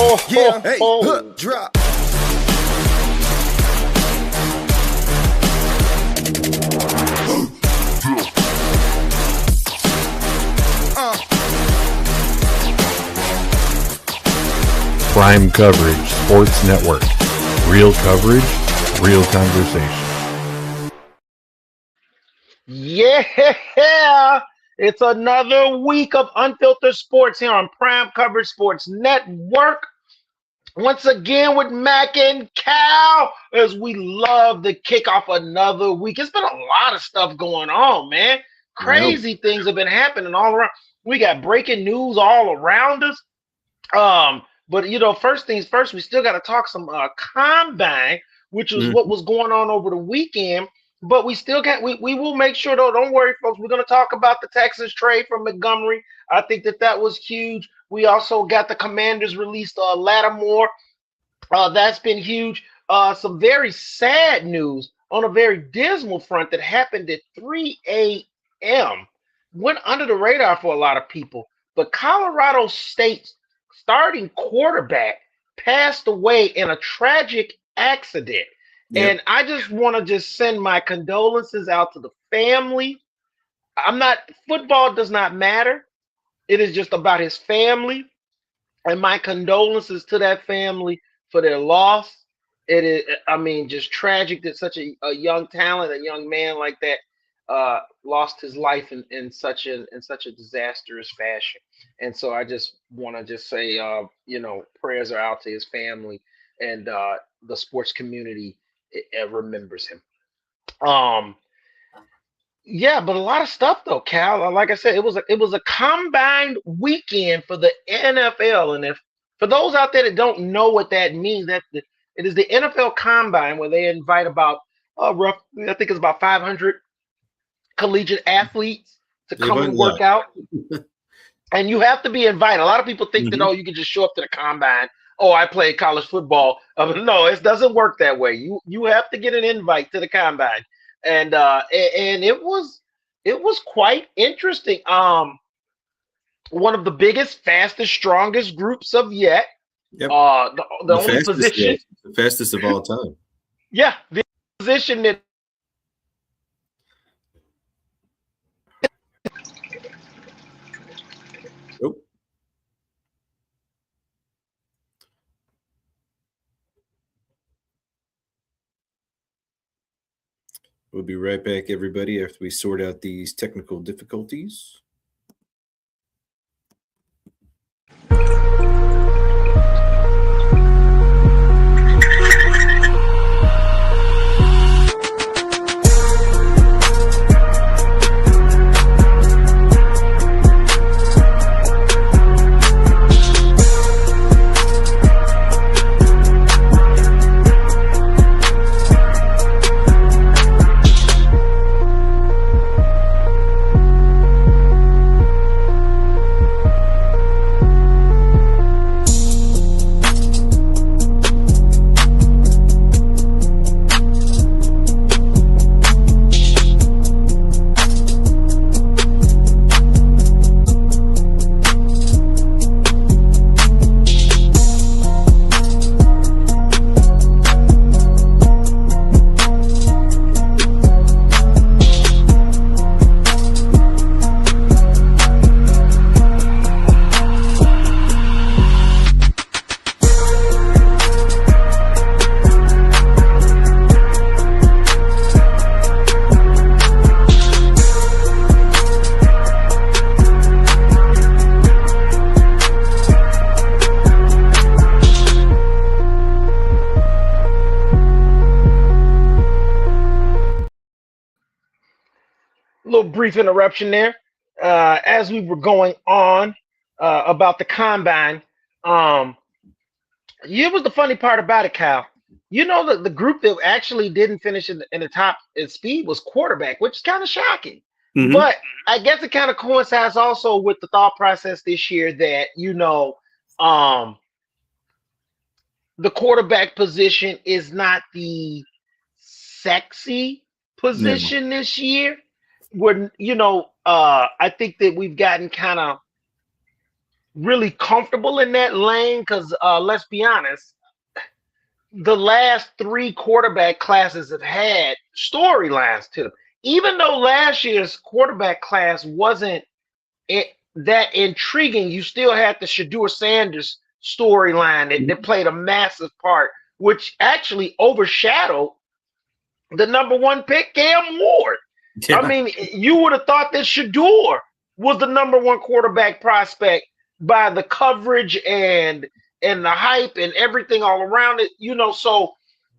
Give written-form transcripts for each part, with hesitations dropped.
Yeah, hey, drop. Prime Coverage Sports Network. Real coverage, real conversation. Yeah, it's another week of Unfiltered Sports here on Prime Coverage Sports Network. Once again with Mac and Cal, as we love to kick off another week. It's been a lot of stuff going on, man. Crazy things have been happening all around. We got breaking news all around us. But you know, first things first, we still got to talk some combine, which was what was going on over the weekend. But we still got we will make sure though. Don't worry, folks. We're going to talk about the Texas trade from Montgomery. I think that was huge. We also got the Commanders released Lattimore. That's been huge. Some very sad news on a very dismal front that happened at 3 a.m. Went under the radar for a lot of people. But Colorado State's starting quarterback passed away in a tragic accident. Yep. And I just want to just send my condolences out to the family. Football does not matter. It is just about his family. And my condolences to that family for their loss. It is, just tragic that such a young talent, a young man like that, lost his life in such a disastrous fashion. And so I just want to just say, prayers are out to his family, and the sports community remembers him. Yeah, but a lot of stuff though, Cal. Like I said, it was a combined weekend for the NFL, and if for those out there that don't know what that means, it is the NFL Combine where they invite about I think it's about 500 collegiate athletes to come and work out. And you have to be invited. A lot of people think that, you can just show up to the combine. Oh, I play college football. No, it doesn't work that way. You have to get an invite to the combine. And it was quite interesting. One of the biggest, fastest, strongest groups of yet. Yep. The only position. The fastest of all time. Yeah, the position that We'll be right back, everybody, after we sort out these technical difficulties. brief interruption there. As we were going on about the combine, it was the funny part about it, Cal. You know that the group that actually didn't finish in the top in speed was quarterback, which is kind of shocking. Mm-hmm. But I guess it kind of coincides also with the thought process this year that, the quarterback position is not the sexy position this year. Where, I think that we've gotten kind of really comfortable in that lane because let's be honest, the last three quarterback classes have had storylines to them. Even though last year's quarterback class wasn't that intriguing, you still had the Shedeur Sanders storyline that played a massive part, which actually overshadowed the number one pick, Cam Ward. Yeah. I mean, you would have thought that Shedeur was the number one quarterback prospect by the coverage and the hype and everything all around it, so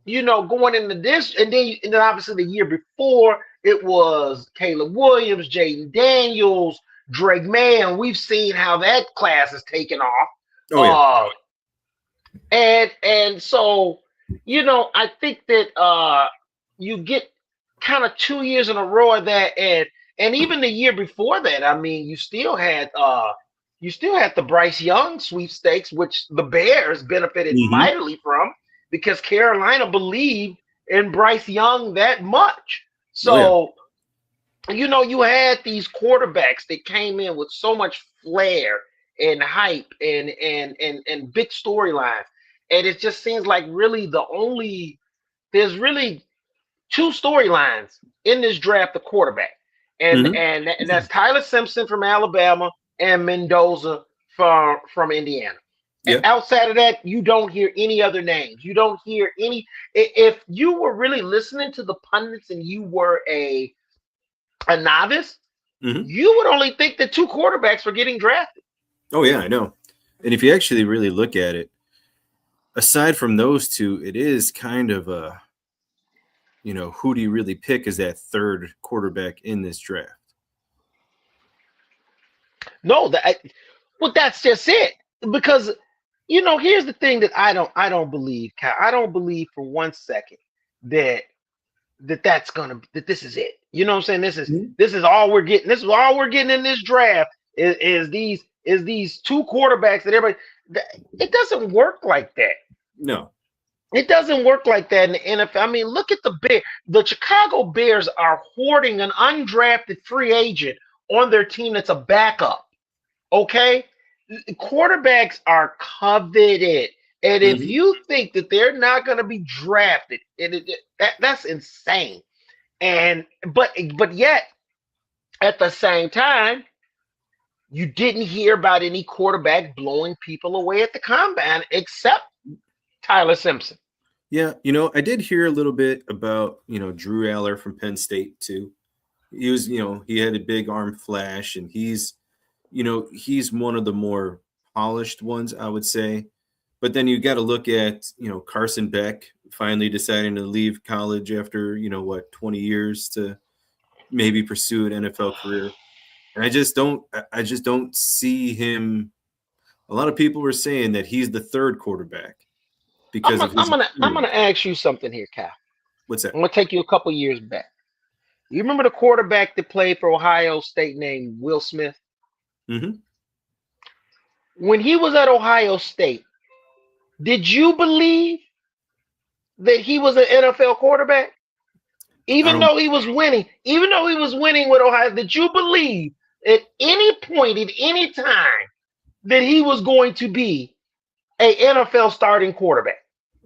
going into this, and then obviously the year before it was Caleb Williams, Jaden Daniels, Drake May, and we've seen how that class has taken off. Oh yeah. And so I think that you get kind of 2 years in a row of that, and even the year before that, I mean, you still had the Bryce Young sweepstakes, which the Bears benefited mightily from because Carolina believed in Bryce Young that much. So, you had these quarterbacks that came in with so much flair and hype and big storylines. And it just seems like really there's really two storylines in this draft of quarterback. And that's Tyler Simpson from Alabama and Mendoza from Indiana. And outside of that, you don't hear any other names. You don't hear any. If you were really listening to the pundits and you were a novice, you would only think that two quarterbacks were getting drafted. Oh yeah, I know. And if you actually really look at it, aside from those two, it is kind of a, who do you really pick as that third quarterback in this draft? No, that's just it. Because here's the thing that I don't believe, Kyle. I don't believe for 1 second that this is it. You know what I'm saying? This is all we're getting. This is all we're getting in this draft is these two quarterbacks that everybody. It doesn't work like that. No. It doesn't work like that in the NFL. I mean, look at the Bears. The Chicago Bears are hoarding an undrafted free agent on their team that's a backup. Okay? Quarterbacks are coveted. And if you think that they're not going to be drafted, that's insane. But yet, at the same time, you didn't hear about any quarterback blowing people away at the combine except Tyler Simpson. Yeah, I did hear a little bit about, Drew Aller from Penn State too. He was, he had a big arm flash, and he's one of the more polished ones, I would say. But then you got to look at, Carson Beck finally deciding to leave college after, 20 years to maybe pursue an NFL career. And I just don't see him. A lot of people were saying that he's the third quarterback because I'm gonna ask you something here, Kyle. What's that? I'm gonna take you a couple years back. You remember the quarterback that played for Ohio State named Will Smith? When he was at Ohio State, did you believe that he was an NFL quarterback? Even though he was winning with Ohio, did you believe at any point, at any time, that he was going to be an NFL starting quarterback?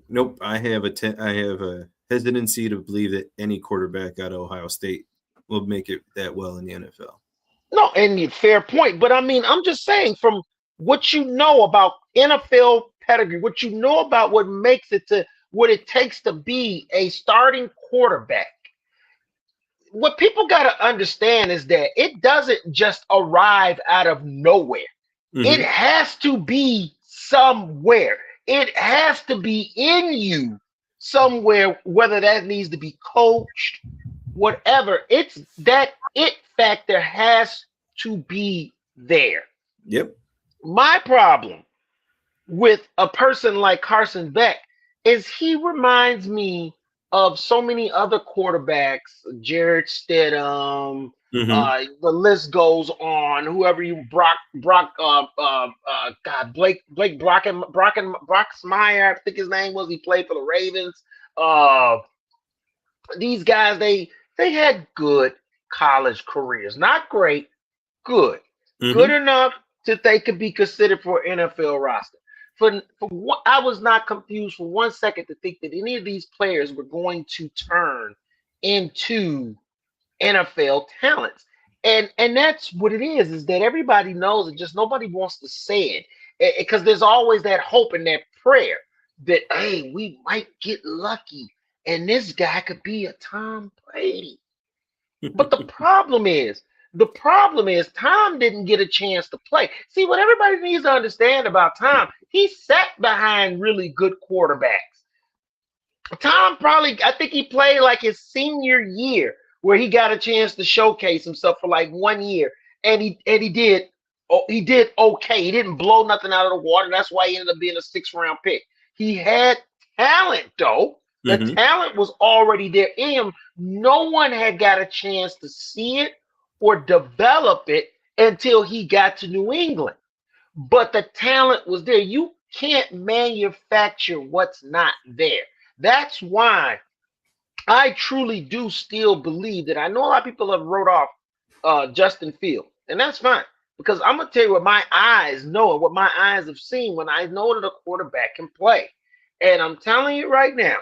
Nope. I have a hesitancy to believe that any quarterback out of Ohio State will make it that well in the NFL. No, and fair point. But I mean, I'm just saying from what you know about NFL pedigree, what you know about what makes it to what it takes to be a starting quarterback. What people got to understand is that it doesn't just arrive out of nowhere. It has to be somewhere. It has to be in you somewhere, whether that needs to be coached, whatever. It's that it factor has to be there. Yep. My problem with a person like Carson Beck is he reminds me of so many other quarterbacks, Jared Stidham, the list goes on. Whoever you Blake Broxmeyer, I think his name was. He played for the Ravens. These guys, they had good college careers, not great, good, good enough that they could be considered for an NFL roster. I was not confused for 1 second to think that any of these players were going to turn into NFL talents. And that's what it is that everybody knows it, just nobody wants to say it. Because there's always that hope and that prayer that, hey, we might get lucky and this guy could be a Tom Brady. But the problem is Tom didn't get a chance to play. See, what everybody needs to understand about Tom, he sat behind really good quarterbacks. Tom I think he played like his senior year where he got a chance to showcase himself for like 1 year, and he did okay. He didn't blow nothing out of the water. That's why he ended up being a 6th-round pick. He had talent, though. The talent was already there in him. No one had got a chance to see it or develop it until he got to New England. But the talent was there. You can't manufacture what's not there. That's why I truly do still believe that I know a lot of people have wrote off Justin Fields, and that's fine. Because I'm going to tell you what my eyes know and what my eyes have seen when I know that a quarterback can play. And I'm telling you right now,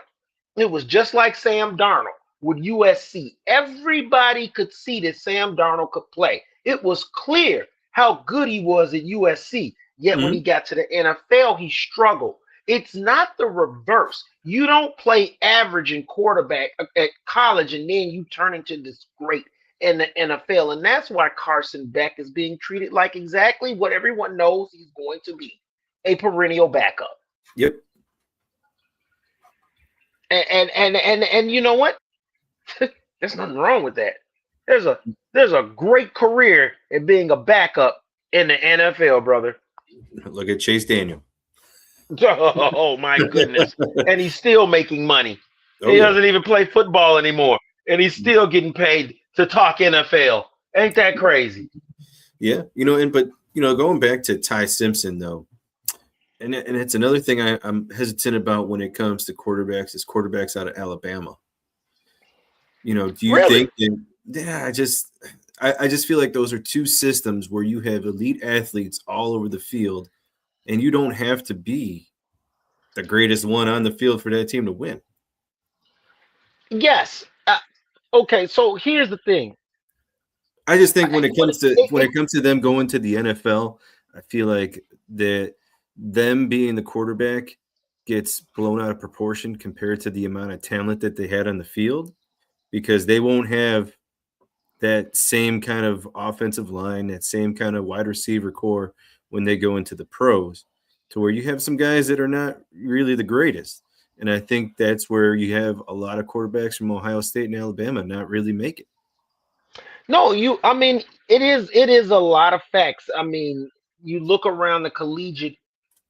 it was just like Sam Darnold with USC. Everybody could see that Sam Darnold could play. It was clear how good he was at USC. Yet when he got to the NFL, he struggled. It's not the reverse. You don't play average in quarterback at college and then you turn into this great in the NFL. And that's why Carson Beck is being treated like exactly what everyone knows he's going to be, a perennial backup. Yep. And you know what? There's nothing wrong with that. There's a great career in being a backup in the NFL, brother. Look at Chase Daniel. Oh my goodness. And he's still making money. He doesn't even play football anymore. And he's still getting paid to talk NFL. Ain't that crazy? Yeah. But going back to Ty Simpson though, and it's another thing I'm hesitant about when it comes to quarterbacks is quarterbacks out of Alabama. Do you Really? think that, I just feel like those are two systems where you have elite athletes all over the field, and you don't have to be the greatest one on the field for that team to win. Yes. Okay, so here's the thing. I just think when it comes to them going to the NFL, I feel like that them being the quarterback gets blown out of proportion compared to the amount of talent that they had on the field, because they won't have that same kind of offensive line, that same kind of wide receiver core when they go into the pros, to where you have some guys that are not really the greatest. And I think that's where you have a lot of quarterbacks from Ohio State and Alabama not really make it. No, it is a lot of facts. I mean, you look around the collegiate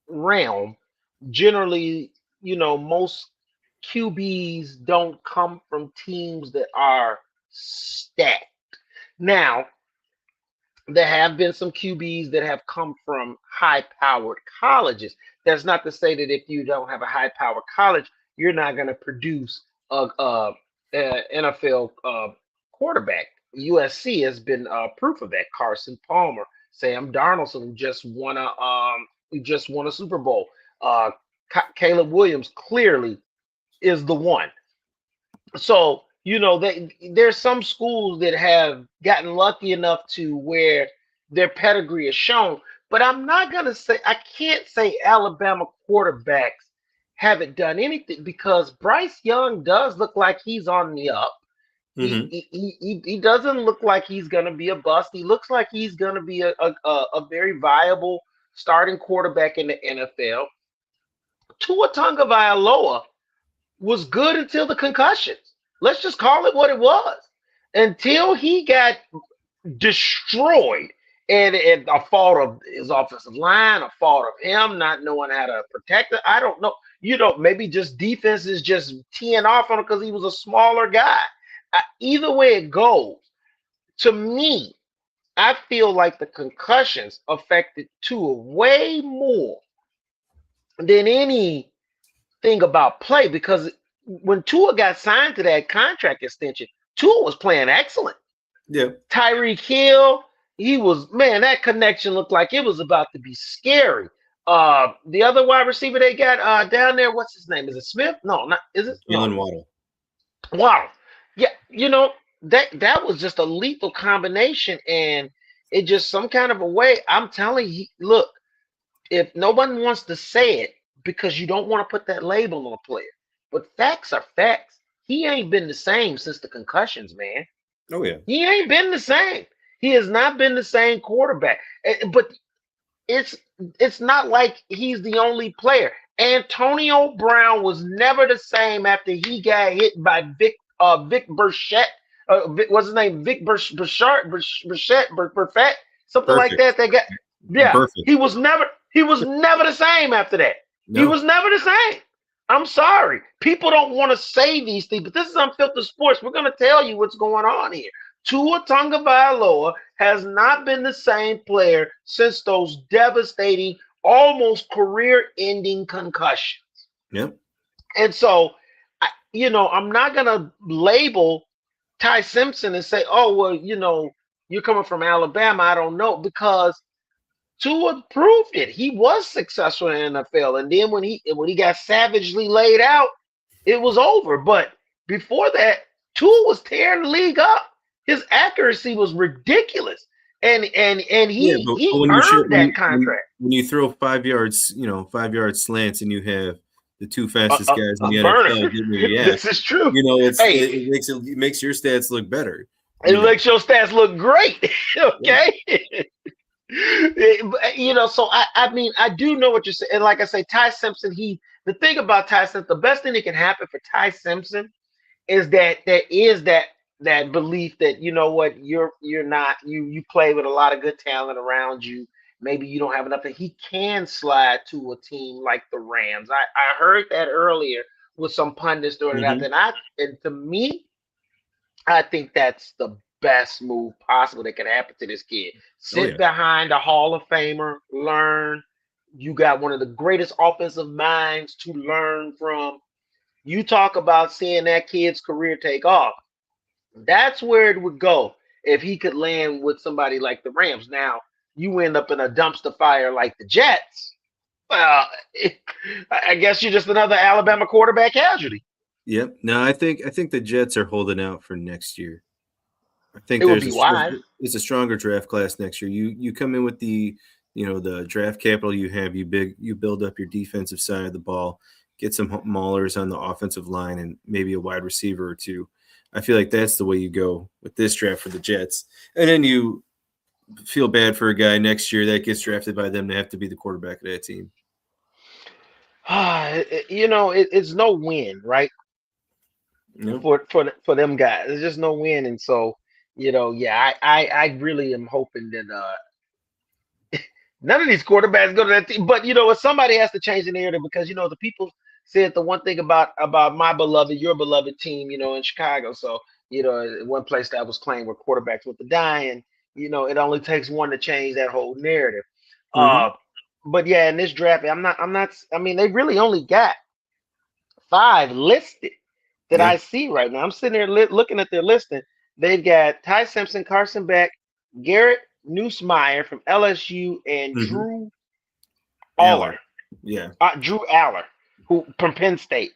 realm, generally, most QBs don't come from teams that are stacked. Now, there have been some QBs that have come from high-powered colleges. That's not to say that if you don't have a high-powered college, you're not going to produce a NFL quarterback. USC has been proof of that. Carson Palmer, Sam Darnold, who just won a Super Bowl. Caleb Williams clearly is the one. So, there's some schools that have gotten lucky enough to where their pedigree is shown, but I can't say Alabama quarterbacks haven't done anything, because Bryce Young does look like he's on the up. Mm-hmm. He doesn't look like he's going to be a bust. He looks like he's going to be a very viable starting quarterback in the NFL. Tua Tagovailoa was good until the concussions. Let's just call it what it was. Until he got destroyed, and a fault of his offensive line, a fault of him not knowing how to protect it. I don't know. Maybe just defense is just teeing off on him because he was a smaller guy. Either way it goes, to me, I feel like the concussions affected Tua way more than anything about play, because when Tua got signed to that contract extension, Tua was playing excellent. Yeah. Tyreek Hill, man, that connection looked like it was about to be scary. The other wide receiver they got down there, what's his name? Is it Smith? No, not is it? Jalen No. Waddle. Wow. Yeah, that was just a lethal combination, and it just some kind of a way. I'm telling you, look, if no one wants to say it because you don't want to put that label on a player, but facts are facts. He ain't been the same since the concussions, man. Oh yeah. He ain't been the same. He has not been the same quarterback. But it's it's not like he's the only player. Antonio Brown was never the same after he got hit by Vic Burchett. What's his name? Vic Burchett, something like Perfect. that. They got Perfect. He was never the same after that. No. He was never the same. I'm sorry. People don't want to say these things, but this is Unfiltered Sports. We're going to tell you what's going on here. Tua Tagovailoa has not been the same player since those devastating, almost career-ending concussions. Yep. And so, I'm not going to label Ty Simpson and say, oh, well, you're coming from Alabama. I don't know, because Tua proved it. He was successful in the NFL, and then when he got savagely laid out, it was over. But before that, Tua was tearing the league up. His accuracy was ridiculous, and he earned that contract. When you throw 5 yards, 5 yard slants, and you have the two fastest guys in the NFL, this is true. It makes your stats look better. It makes your stats look great. Okay. So I do know what you're saying. And like I say, Ty Simpson, the thing about Ty Simpson, the best thing that can happen for Ty Simpson is that there is that belief that, you're not, you play with a lot of good talent around you. Maybe you don't have enough, and he can slide to a team like the Rams. I heard that earlier with some pundits doing that. And to me, I think that's the best move possible that can happen to this kid. Sit behind a Hall of Famer, learn. You got one of the greatest offensive minds to learn from. You talk about seeing that kid's career take off. That's where it would go if he could land with somebody like the Rams. Now, you end up in a dumpster fire like the Jets. Well, I guess you're just another Alabama quarterback casualty. Yep. No, I think the Jets are holding out for next year. I think it's a stronger draft class next year. You come in with the draft capital you have, you build up your defensive side of the ball, get some maulers on the offensive line, and maybe a wide receiver or two. I feel like that's the way you go with this draft for the Jets. And then you feel bad for a guy next year that gets drafted by them to have to be the quarterback of that team. It's no win, right? Nope. For them guys. There's just no win. And so, I really am hoping that none of these quarterbacks go to that team. But somebody has to change the narrative, because the people said the one thing about your beloved team, in Chicago. So, one place that was claimed where quarterbacks went to die, and it only takes one to change that whole narrative. But yeah, in this draft, they really only got 5 listed that I see right now. I'm sitting there looking at their listing. They've got Ty Simpson, Carson Beck, Garrett Nussmeier from LSU, and Drew Aller. Yeah. Drew Aller, who from Penn State.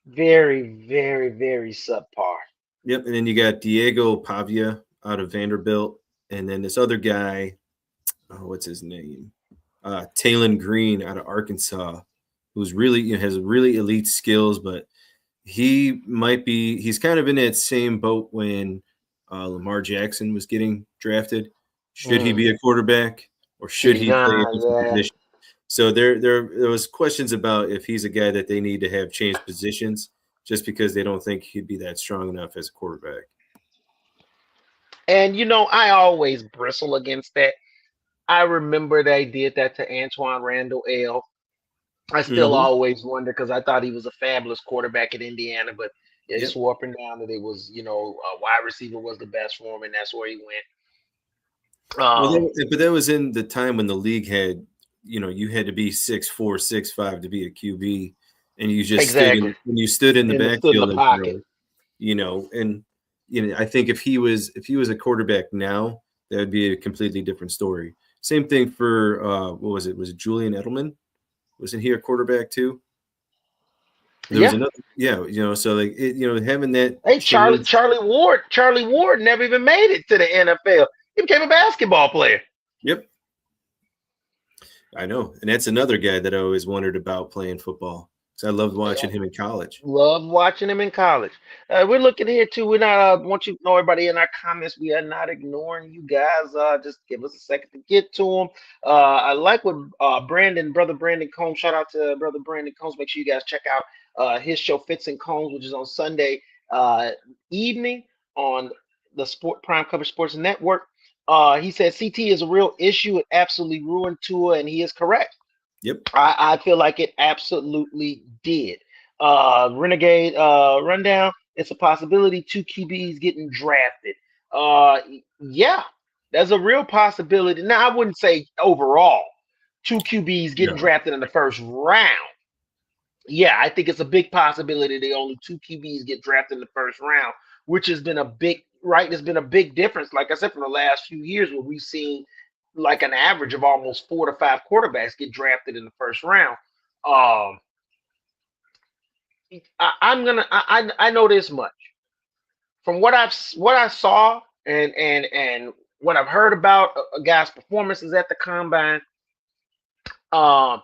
Very, very, very subpar. Yep. And then you got Diego Pavia out of Vanderbilt. And then this other guy, what's his name? Talon Green out of Arkansas, who's really has really elite skills, but he's kind of in that same boat when Lamar Jackson was getting drafted. Should he be a quarterback, or should he play a different position? So there was questions about if he's a guy that they need to have changed positions, just because they don't think he'd be that strong enough as a quarterback. And I always bristle against that. I remember they did that to Antoine Randall L. I still always wonder, because I thought he was a fabulous quarterback at Indiana, but they swore up and down that it was, a wide receiver was the best for him, and that's where he went. But that was in the time when the league had, you had to be 6'4", 6'5" to be a QB, and you just stood in the backfield, and I think if he was a quarterback now, that would be a completely different story. Same thing for what was it? Was it Julian Edelman? Wasn't he a quarterback too? There was another, so like having that. Hey, Charlie Ward never even made it to the NFL. He became a basketball player. Yep. I know. And that's another guy that I always wondered about playing football. So I loved watching him in college. Love watching him in college. We're looking here too. We're not want you to know everybody in our comments. We are not ignoring you guys. Just give us a second to get to them. I like what brother Brandon Combs. Shout out to brother Brandon Combs. Make sure you guys check out his show Fitz and Combs, which is on Sunday evening on the Prime Cover Sports Network. He said CT is a real issue. It absolutely ruined Tua, and he is correct. Yep. I feel like it absolutely did. Renegade rundown. It's a possibility 2 QBs getting drafted. Yeah, there's a real possibility. Now, I wouldn't say overall 2 QBs getting drafted in the first round. Yeah, I think it's a big possibility that only 2 QBs get drafted in the first round, which has been a big There's been a big difference, like I said, from the last few years where we've seen like an average of almost 4 to 5 quarterbacks get drafted in the first round. I know this much from what I saw and what I've heard about a guy's performances at the combine. I'm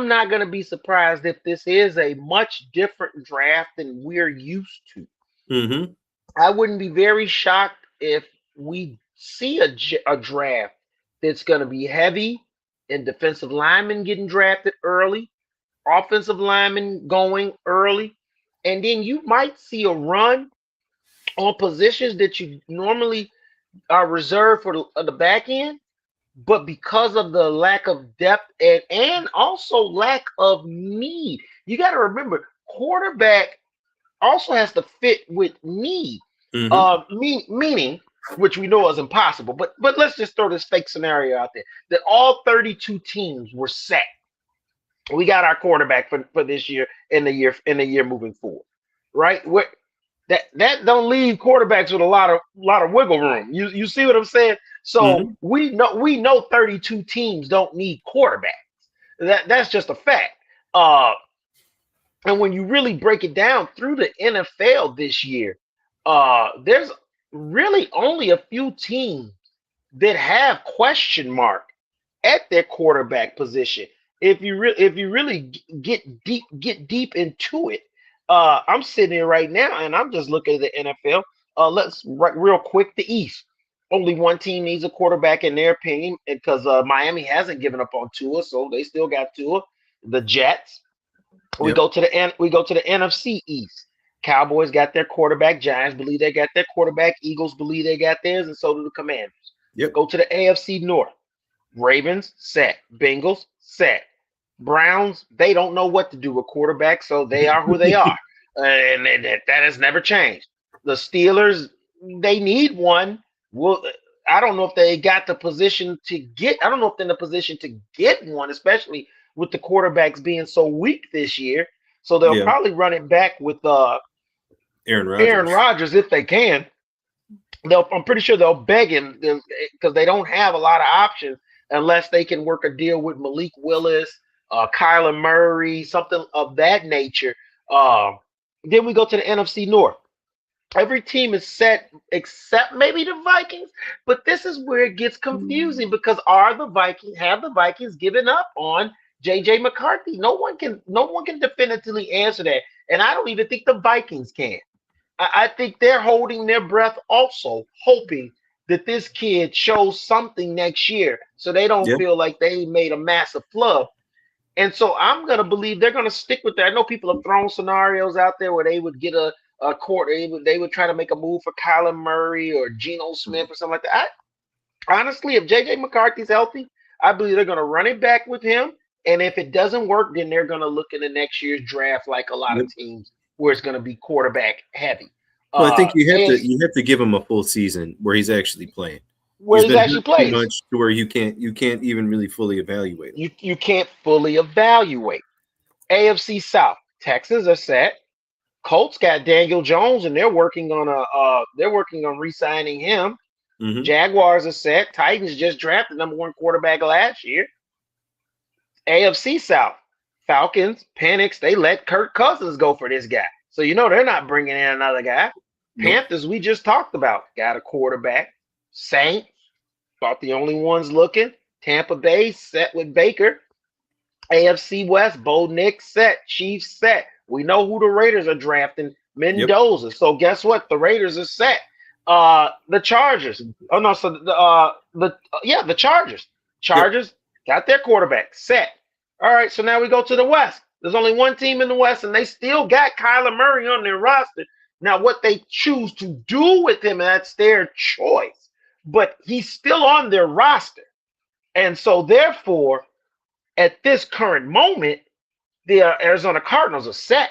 not going to be surprised if this is a much different draft than we're used to. Mm-hmm. I wouldn't be very shocked if we see a draft that's going to be heavy in defensive linemen getting drafted early, offensive linemen going early, and then you might see a run on positions that you normally are reserved for the back end, but because of the lack of depth and also lack of need, you got to remember quarterback also has to fit with need. Meaning, which we know is impossible, but let's just throw this fake scenario out there that all 32 teams were set. We got our quarterback for this year in the year moving forward, right? That don't leave quarterbacks with a lot of wiggle room. You see what I'm saying? So we know 32 teams don't need quarterbacks. That's just a fact. And when you really break it down through the NFL this year, there's really only a few teams that have question mark at their quarterback position. If you really get deep into it, I'm sitting here right now and I'm just looking at the NFL. Let's real quick, the East. Only one team needs a quarterback in their opinion, because Miami hasn't given up on Tua, so they still got Tua. The Jets. We go to the NFC East. Cowboys got their quarterback. Giants believe they got their quarterback. Eagles believe they got theirs, and so do the Commanders. Yep. Go to the AFC North. Ravens set. Bengals set. Browns, they don't know what to do with quarterback, so they are who they are, and that has never changed. The Steelers, they need one. Well, I don't know if they got the position to get. I don't know if they're in the position to get one, especially with the quarterbacks being so weak this year. So they'll probably run it back with Aaron Rodgers if they can. I'm pretty sure they'll beg him because they don't have a lot of options unless they can work a deal with Malik Willis, Kyler Murray, something of that nature. Then we go to the NFC North. Every team is set except maybe the Vikings, but this is where it gets confusing because have the Vikings given up on JJ McCarthy? No one can definitively answer that, and I don't even think the Vikings can. I think they're holding their breath also, hoping that this kid shows something next year so they don't feel like they made a massive flub. And so I'm going to believe they're going to stick with that. I know people have thrown scenarios out there where they would get a court. They would try to make a move for Kyler Murray or Geno Smith or something like that. Honestly, if JJ McCarthy's healthy, I believe they're going to run it back with him. And if it doesn't work, then they're going to look in the next year's draft like a lot of teams where it's going to be quarterback heavy. Well, I think you have to give him a full season where he's actually playing. Where he's actually playing. Too much to where you can't even really fully evaluate him. You can't fully evaluate. AFC South, Texans are set. Colts got Daniel Jones, and they're working on re-signing him. Mhm. Jaguars are set. Titans just drafted number 1 quarterback last year. AFC South, Falcons, Penix, they let Kirk Cousins go for this guy. So you know they're not bringing in another guy. Nope. Panthers, we just talked about, got a quarterback. Saints, about the only ones looking. Tampa Bay set with Baker. AFC West, Bo Nix set. Chiefs set. We know who the Raiders are drafting, Mendoza. Yep. So guess what? The Raiders are set. The Chargers. Oh no, so the Chargers. Chargers got their quarterback set. All right, so now we go to the West. There's only one team in the West, and they still got Kyler Murray on their roster. Now, what they choose to do with him, that's their choice. But he's still on their roster. And so, therefore, at this current moment, the Arizona Cardinals are set.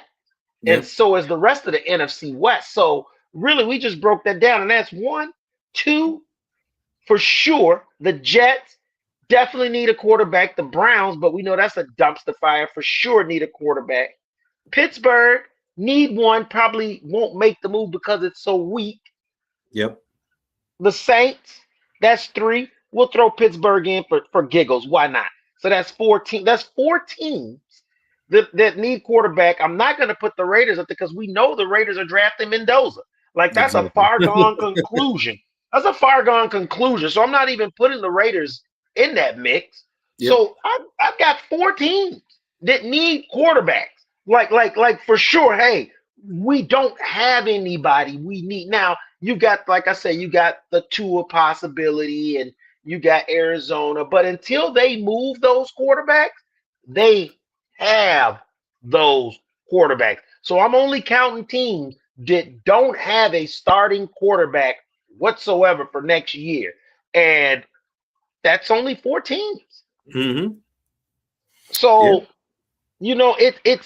Yep. And so is the rest of the NFC West. So, really, we just broke that down. And that's 1, 2, for sure. The Jets definitely need a quarterback. The Browns, but we know that's a dumpster fire, for sure need a quarterback. Pittsburgh need one, probably won't make the move because it's so weak. Yep. The Saints, that's 3. We'll throw Pittsburgh in for giggles. Why not? So that's 14. That's 4 teams that need quarterback. I'm not going to put the Raiders up there because we know the Raiders are drafting Mendoza. Like, that's a far gone conclusion. That's a far gone conclusion. So I'm not even putting the Raiders in that mix. Yep. So I've got 4 teams that need quarterbacks. Like for sure, hey, we don't have anybody we need. Now, you got, like I said, you got the Tua possibility and you got Arizona. But until they move those quarterbacks, they have those quarterbacks. So I'm only counting teams that don't have a starting quarterback whatsoever for next year. And that's only 4 teams. Mm-hmm. So, you know, the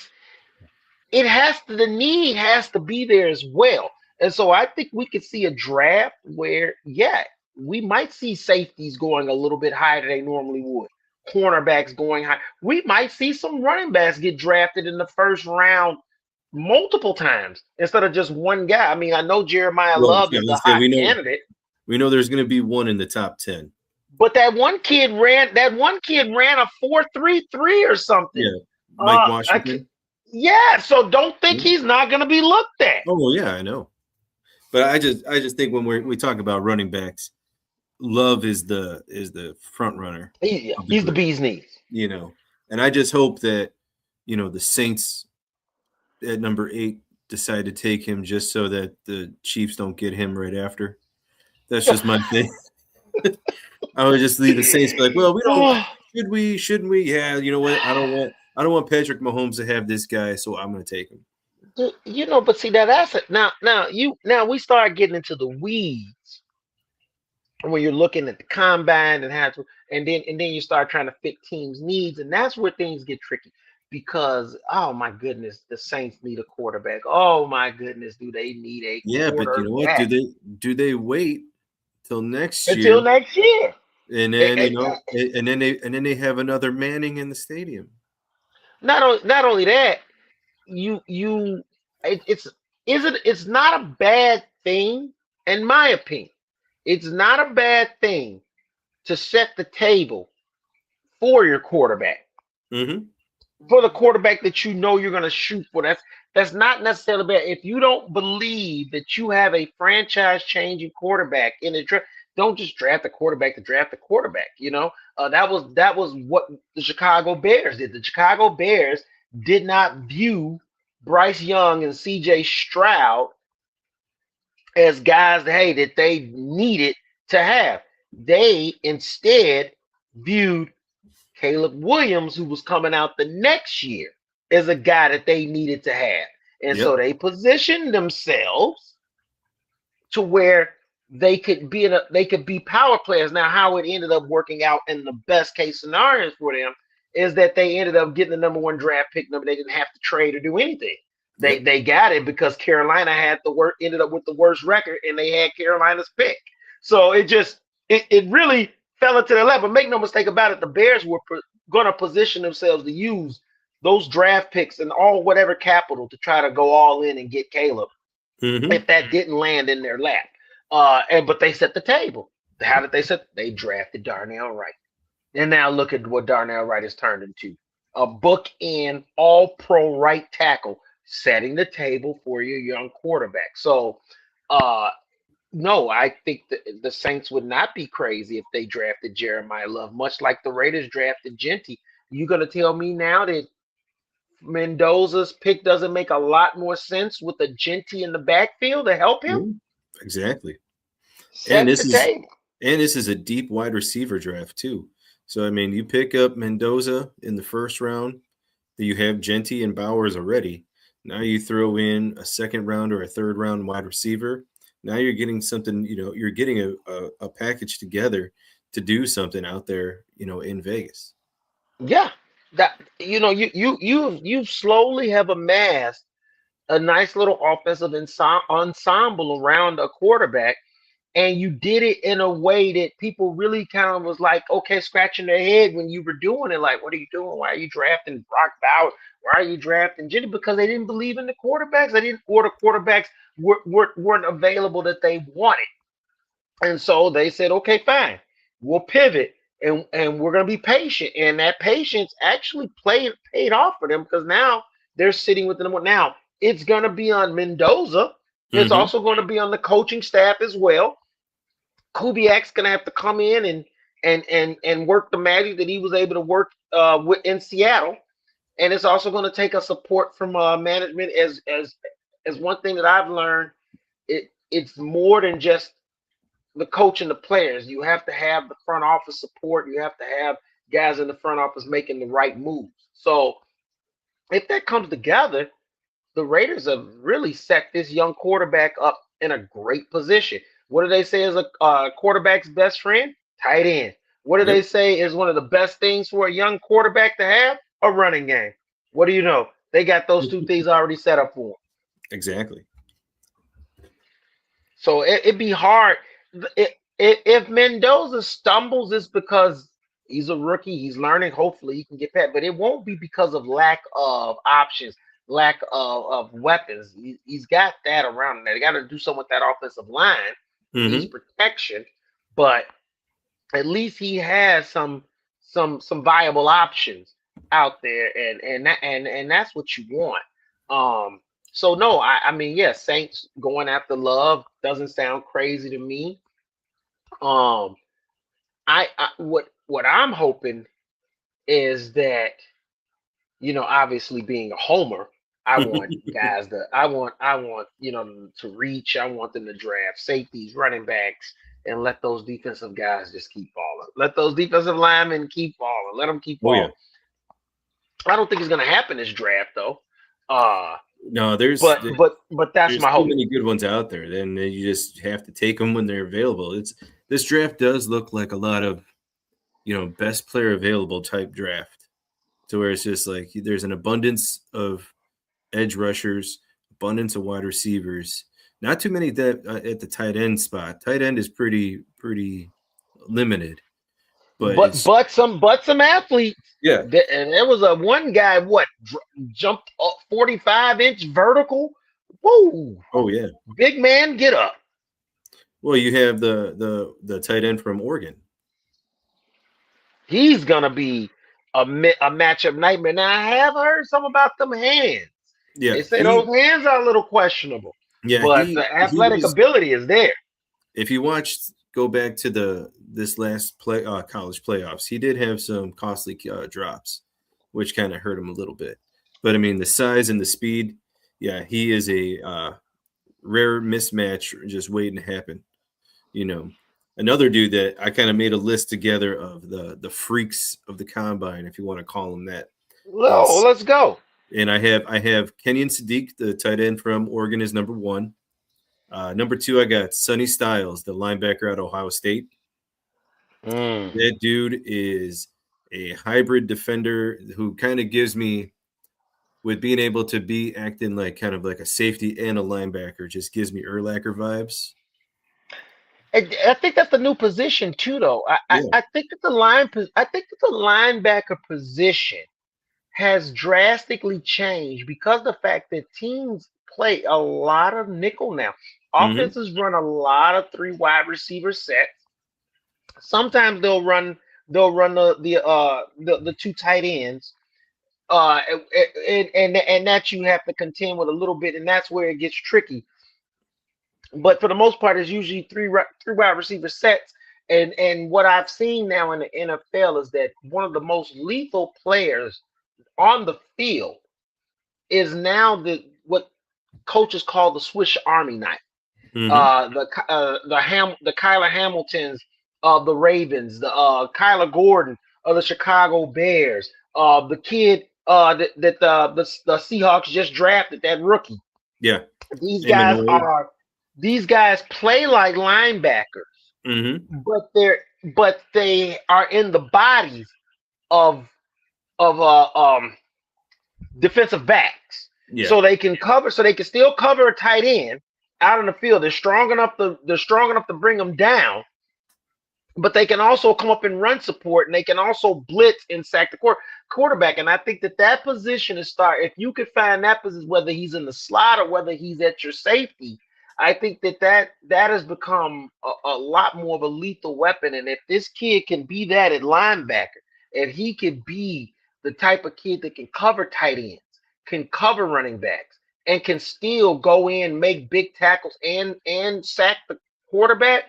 need has to be there as well. And so I think we could see a draft where, we might see safeties going a little bit higher than they normally would. Cornerbacks going high. We might see some running backs get drafted in the first round multiple times instead of just one guy. I mean, I know Jeremiah Love is the hot candidate. We know there's going to be one in the top 10. But that one kid ran a 4.33 or something. Yeah, Mike Washington. So don't think he's not going to be looked at. Oh yeah, I know. But I just think when we talk about running backs, Love is the front runner. He's the bee's knees. You know, and I just hope that, you know, the Saints at number 8 decide to take him just so that the Chiefs don't get him right after. That's just my thing. I would just leave the Saints be like, well, we don't. Shouldn't we? Yeah, you know what? I don't want Patrick Mahomes to have this guy, so I'm going to take him. You know, but see that's it. Now we start getting into the weeds when you're looking at the combine and then you start trying to fit teams' needs, and that's where things get tricky. Because oh my goodness, the Saints need a quarterback. Oh my goodness, do they need a quarterback? But you know what? Do they wait till next year? Until next year. And then and then they have another Manning in the stadium. Not only that, it's not a bad thing, in my opinion. It's not a bad thing to set the table for your quarterback. Mm-hmm. For the quarterback that you know you're going to shoot for. That's not necessarily bad. If you don't believe that you have a franchise-changing quarterback in the draft, don't just draft the quarterback to draft the quarterback. You know, that was what the Chicago Bears did. The Chicago Bears did not view Bryce Young and C.J. Stroud as guys that they needed to have. They instead viewed Caleb Williams, who was coming out the next year, as a guy that they needed to have. And so they positioned themselves to where they could be power players. Now, how it ended up working out in the best case scenarios for them is that they ended up getting the number 1 draft pick number. They didn't have to trade or do anything. They got it because Carolina ended up with the worst record, and they had Carolina's pick. So it really fell into their lap. But make no mistake about it, the Bears were going to position themselves to use those draft picks and all whatever capital to try to go all in and get Caleb. Mm-hmm. If that didn't land in their lap. But they set the table. How did they set? They drafted Darnell Wright. And now look at what Darnell Wright has turned into. A bookend all-pro right tackle, setting the table for your young quarterback. So no, I think the Saints would not be crazy if they drafted Jeremiah Love, much like the Raiders drafted Genty. You gonna tell me now that Mendoza's pick doesn't make a lot more sense with a Genty in the backfield to help him? Exactly. Set the table. And this is a deep wide receiver draft too. So I mean, you pick up Mendoza in the first round, that you have Genty and Bowers already. Now you throw in a second round or a third round wide receiver. Now you're getting something, you're getting a package together to do something out there, in Vegas. Yeah. That you slowly have amassed a nice little offensive ensemble around a quarterback, and you did it in a way that people really kind of was like, okay, scratching their head when you were doing it. Like, what are you doing? Why are you drafting Brock Bowers? Why are you drafting Jenny? Because they didn't believe in the quarterbacks. They didn't, or the quarterbacks weren't available that they wanted. And so they said, okay, fine, we'll pivot and we're going to be patient. And that patience actually paid off for them, because now they're sitting with them. Now it's going to be on Mendoza. It's also going to be on the coaching staff as well. Kubiak's going to have to come in and work the magic that he was able to work in Seattle. And it's also going to take a support from management. As one thing that I've learned, it's more than just the coach and the players. You have to have the front office support. You have to have guys in the front office making the right moves. So if that comes together, the Raiders have really set this young quarterback up in a great position. What do they say is a quarterback's best friend? Tight end. What do they say is one of the best things for a young quarterback to have? A running game. What do you know? They got those two things already set up for them. Exactly. So it'd be hard. If Mendoza stumbles, it's because he's a rookie. He's learning. Hopefully he can get past. But it won't be because of lack of options, lack of weapons. He's got that around him. They got to do something with that offensive line. He's protection, but at least he has some viable options out there, and that's what you want. So no, I mean, yes, Saints going after Love doesn't sound crazy to me. What I'm hoping is that, obviously being a homer, I want guys I want to reach. I want them to draft safeties, running backs, and let those defensive guys just keep falling. Let those defensive linemen keep falling. Let them keep falling. I don't think it's going to happen this draft though. No, but that's my hope. Too many good ones out there. Then you just have to take them when they're available. This draft does look like a lot of, best player available type draft, to where it's just like there's an abundance of edge rushers, abundance of wide receivers. Not too many at the tight end spot. Tight end is pretty limited. But some athletes. Yeah. And there was one guy, jumped up 45-inch vertical. Whoa. Oh yeah. Big man, get up. Well, you have the tight end from Oregon. He's gonna be a matchup nightmare. Now I have heard some about them hands. Yeah. They say those hands are a little questionable. Yeah, but the athletic ability is there. If you go back to this last college playoffs, he did have some costly drops, which kind of hurt him a little bit. But I mean, the size and the speed, yeah, he is a rare mismatch just waiting to happen. Another dude that I kind of made a list together of the freaks of the combine, if you want to call them that. Well, let's go. And I have Kenyon Sadiq, the tight end from Oregon, is number 1. Number 2, I got Sonny Styles, the linebacker at Ohio State. That dude is a hybrid defender who kind of gives me, with being able to be acting like kind of like a safety and a linebacker, just gives me Urlacher vibes. I think that's the new position too, though. I think that the linebacker position has drastically changed because of the fact that teams play a lot of nickel now. Offenses run a lot of 3 wide receiver sets. Sometimes they'll run the two tight ends, uh, and that you have to contend with a little bit, and that's where it gets tricky. But for the most part, it's usually three wide receiver sets. And what I've seen now in the NFL is that one of the most lethal players on the field is now what coaches call the Swiss Army knife. Mm-hmm. The Kyler Hamiltons of the Ravens, the Kyler Gordon of the Chicago Bears, the kid the Seahawks just drafted, that rookie. Yeah. These guys Emmanuel. are these guys play like linebackers, Mm-hmm. but they are in the bodies of defensive backs, Yeah. so they can cover, so they can still cover a tight end out on the field. They're strong enough to bring them down, but they can also come up and run support, and they can also blitz and sack the quarterback. And I think that position is if you could find that position, whether he's in the slot or whether he's at your safety, I think that has become a lot more of a lethal weapon. And if this kid can be that at linebacker, and he could be the type of kid that can cover tight ends, can cover running backs, and can still go in, make big tackles, and sack the quarterback,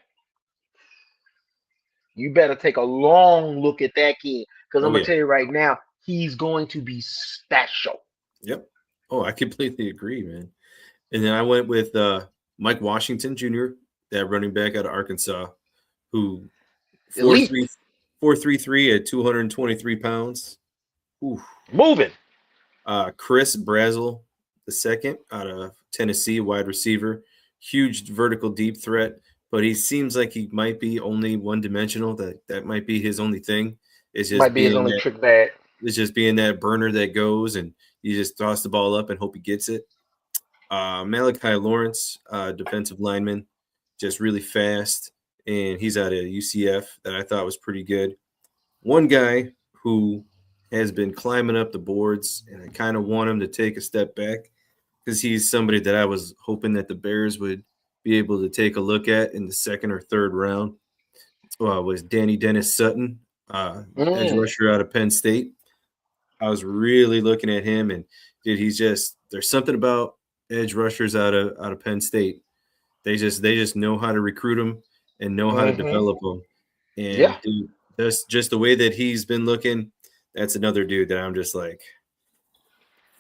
you better take a long look at that kid, because I'm Oh gonna yeah. tell you right now, he's going to be special. Yep. Oh, I completely agree, man. And then I went with Mike Washington Jr., that running back out of Arkansas, who Elite. 4.33 at 223 pounds. Ooh. Moving. Chris Brazel the second out of Tennessee, wide receiver, huge vertical deep threat, but he seems like he might be only one dimensional. That might be his only thing. It's just Might be his only trick bag. It's just being that burner that goes and you just toss the ball up and hope he gets it. Malachi Lawrence, defensive lineman, just really fast, and he's out of UCF that I thought was pretty good. One guy who has been climbing up the boards, and I kind of want him to take a step back because he's somebody that I was hoping that the Bears would be able to take a look at in the second or third round, was Danny Dennis Sutton, edge rusher out of Penn State. I was really looking at him, and dude, there's something about edge rushers out of Penn State. They just know how to recruit them and know how to develop them. And dude, that's just the way that he's been looking. That's another dude that I'm just like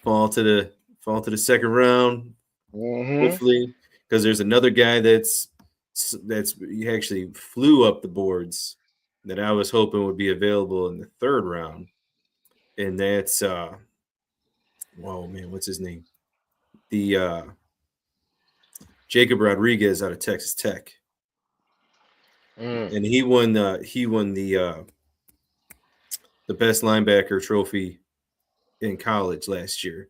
fall to the second round, hopefully, because there's another guy that's he actually flew up the boards that I was hoping would be available in the third round, and that's whoa man, what's his name? The Jacob Rodriguez out of Texas Tech, and he won the best linebacker trophy in college last year,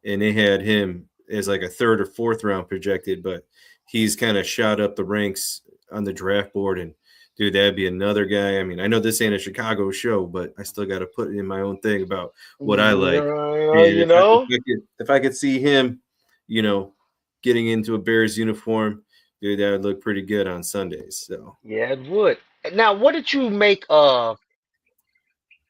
and they had him as like a third or fourth round projected, but he's kind of shot up the ranks on the draft board. And dude, that'd be another guy. I mean, I know this ain't a Chicago show, but I still got to put in my own thing about what I like. If I could see him, getting into a Bears uniform, dude, that would look pretty good on Sundays. So yeah, it would. Now, what did you make of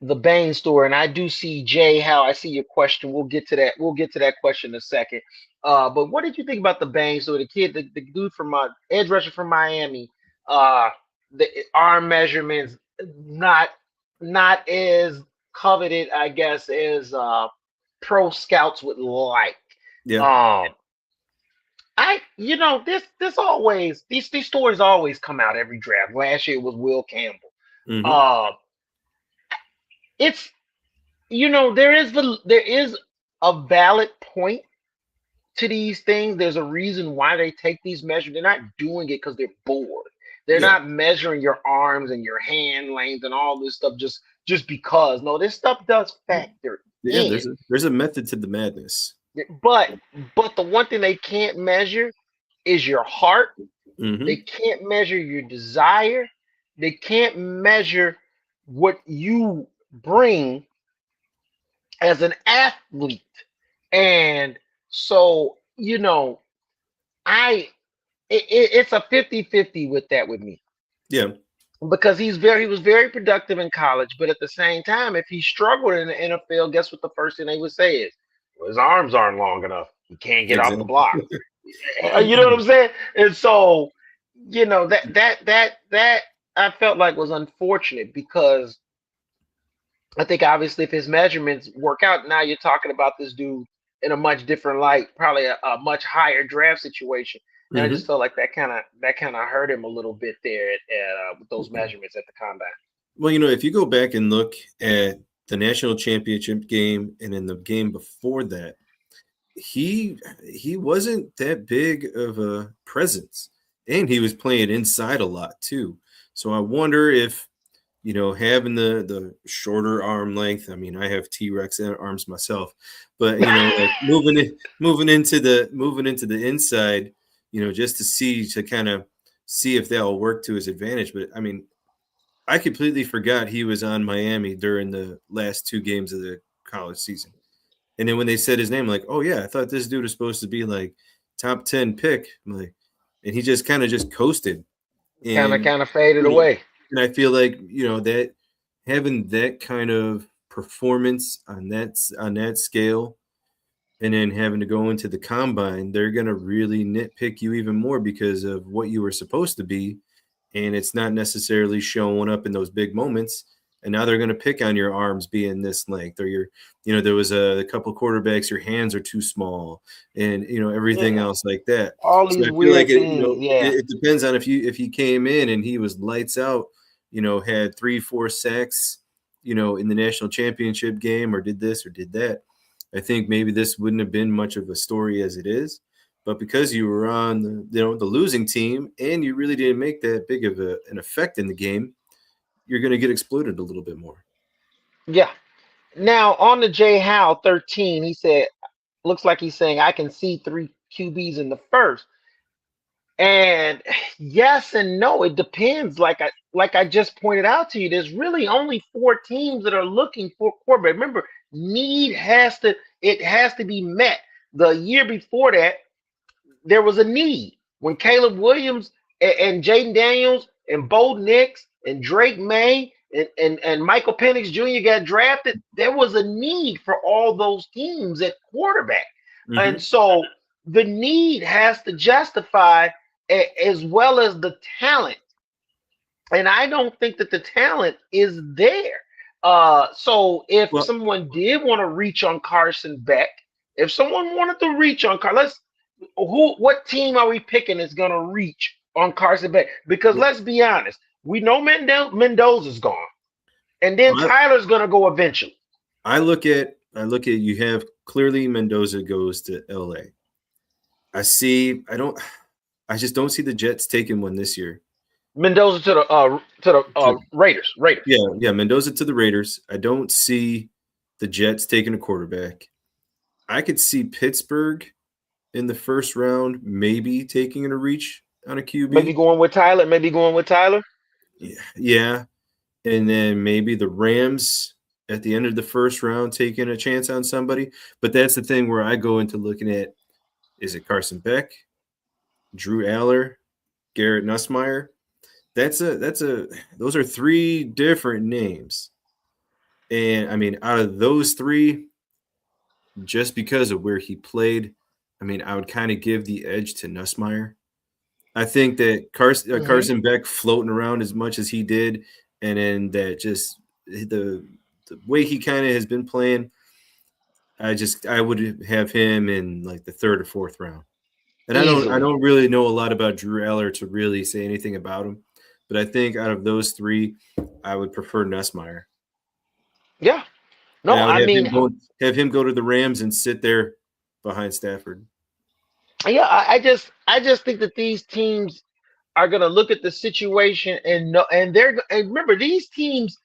the Bain story? And I do see Jay, how I see your question. We'll get to that. We'll get to that question in a second. But what did you think about the Bain story? The kid, the dude from edge rusher from Miami. The arm measurements not as coveted, I guess, as pro scouts would like. yeah. This always these stories always come out every draft. Last year it was Will Campbell. Mm-hmm. It's there is a valid point to these things. There's a reason why they take these measures. They're not doing it because they're bored. They're not measuring your arms and your hand length and all this stuff just because. No, this stuff does factor in. There's a method to the madness. But the one thing they can't measure is your heart. Mm-hmm. They can't measure your desire. They can't measure what you bring as an athlete. And so, it's a 50-50 with that with me. Yeah. because he was very productive in college, but at the same time, if he struggled in the NFL, guess what the first thing they would say is, well, his arms aren't long enough. He can't get off the Exactly. block. You know what I'm saying? And so, that I felt like was unfortunate because I think obviously if his measurements work out, now you're talking about this dude in a much different light, probably a much higher draft situation. And I just Hmm. felt like that kind of hurt him a little bit there with those measurements at the combine. Well, if you go back and look at the national championship game and in the game before that, he wasn't that big of a presence, and he was playing inside a lot too. So I wonder if having the shorter arm length. I mean, I have T-Rex arms myself, but like moving into the inside, just to kind of see if that will work to his advantage. But I mean, I completely forgot he was on Miami during the last two games of the college season. And then when they said his name, like, oh yeah, I thought this dude was supposed to be like top 10 pick. I'm like, and he just kind of just coasted. kind of And kind of faded you know, away. and I feel like that having that kind of performance on that scale, and then having to go into the combine, they're gonna really nitpick you even more because of what you were supposed to be, and it's not necessarily showing up in those big moments. And now they're going to pick on your arms being this length, or there was a couple quarterbacks, your hands are too small, and everything Yeah, else like that. all So these I feel like weird things. Yeah, it depends on if he came in and he was lights out, had 3-4 sacks, in the national championship game, or did this or did that. I think maybe this wouldn't have been much of a story as it is. But because you were on the losing team and you really didn't make that big of an effect in the game, you're going to get exploited a little bit more. yeah. Now on the J Howe 13, he said, looks like he's saying I can see three QBs in the first. And yes and no, it depends. Like I just pointed out to you, there's really only four teams that are looking for quarterback. Remember, need has to be met. The year before that, there was a need when Caleb Williams and Jaden Daniels and Bo Nix and Drake May and Michael Penix Jr. got drafted. There was a need for all those teams at quarterback, and Mm-hmm. so the need has to justify as well as the talent. And I don't think that the talent is there. So if Well, someone did want to reach on Carson Beck, if someone wanted to reach on let's what team are we picking is going to reach on Carson Beck? Because well, let's be honest, we know Mendoza's gone, and then I, Tyler's going to go eventually. I look at you have clearly Mendoza goes to LA. I just don't see the Jets taking one this year. Mendoza to the Raiders. Raiders. Yeah, Mendoza to the Raiders. I don't see the Jets taking a quarterback. I could see Pittsburgh in the first round, maybe taking a reach on a Maybe QB. going with Tyler. Maybe going with Tyler. Yeah. And then maybe the Rams at the end of the first round taking a chance on somebody. But that's the thing where I go into looking at, is it Carson Beck, Drew Aller, Garrett Nussmeier? Those are three different names. And I mean, out of those three, just because of where he played, I mean, I would kind of give the edge to Nussmeier. I think that Hmm. Carson Beck floating around as much as he did, and then that just the way he kind of has been playing, I would have him in like the third or fourth round. And I Easily. don't really know a lot about Drew Eller to really say anything about him, but I think out of those three, I would prefer Nussmeier, Yeah. and No, I would I have mean, him go to the Rams and sit there behind Stafford. yeah, I just think that these teams are gonna look at the situation and know, and remember these teams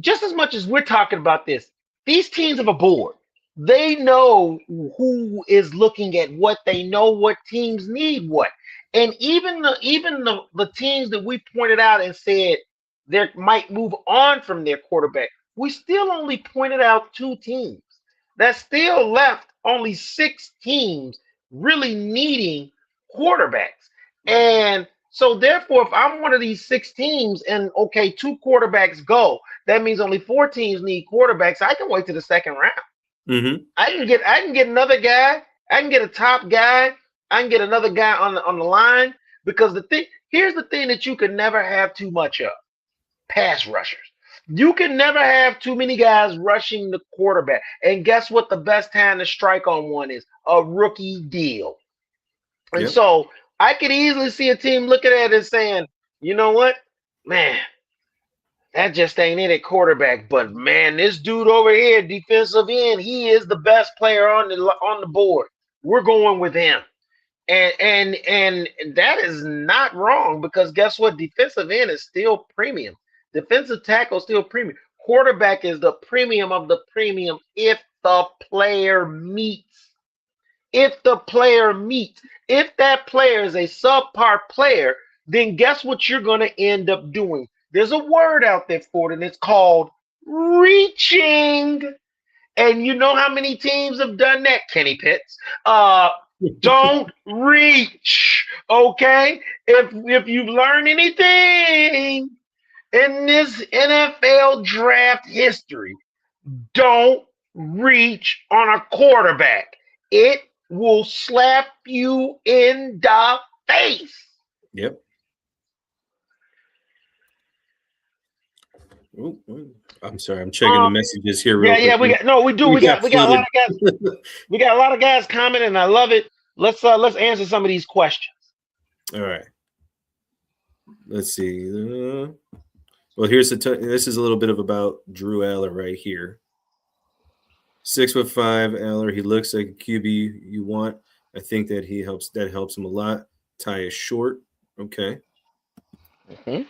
just as much as we're talking about this, these teams have a board. They know who is looking at what. They know what teams need what. And even the teams that we pointed out and said they might move on from their quarterback, we still only pointed out two teams. That still left only six teams really needing quarterbacks. And So therefore, if I'm one of these 6 teams and okay, 2 quarterbacks go, that means only 4 teams need quarterbacks. I can wait to the second round. Mm-hmm. I can get another guy. I can get a top guy. I can get another guy on the line because here's the thing that you can never have too much of: pass rushers. You can never have too many guys rushing the quarterback. And guess what? The best time to strike on one is a rookie deal. And Yep. so I could easily see a team looking at it and saying, you know what, man, that just ain't it at quarterback. But man, this dude over here, defensive end, he is the best player on the board. We're going with him. And that is not wrong because guess what? Defensive end is still premium. Defensive tackle is still premium. Quarterback is the premium of the premium if the player meets. If the player meets. If that player is a subpar player, then guess what you're going to end up doing? There's a word out there for it, and it's called reaching. And you know how many teams have done that, Kenny Pitts? Don't reach, okay? If you've learned anything in this NFL draft history, don't reach on a quarterback. It will slap you in the face. Yep. Ooh, I'm sorry, I'm checking the messages here real quick. We got a lot of guys. We got a lot of guys commenting, and I love it. Let's answer some of these questions. All right. Let's see. Well, here's this is a little bit about Drew Aller right here. 6'5" Aller. He looks like a QB you want. I think that helps him a lot. Ty is short. Okay. Mm-hmm.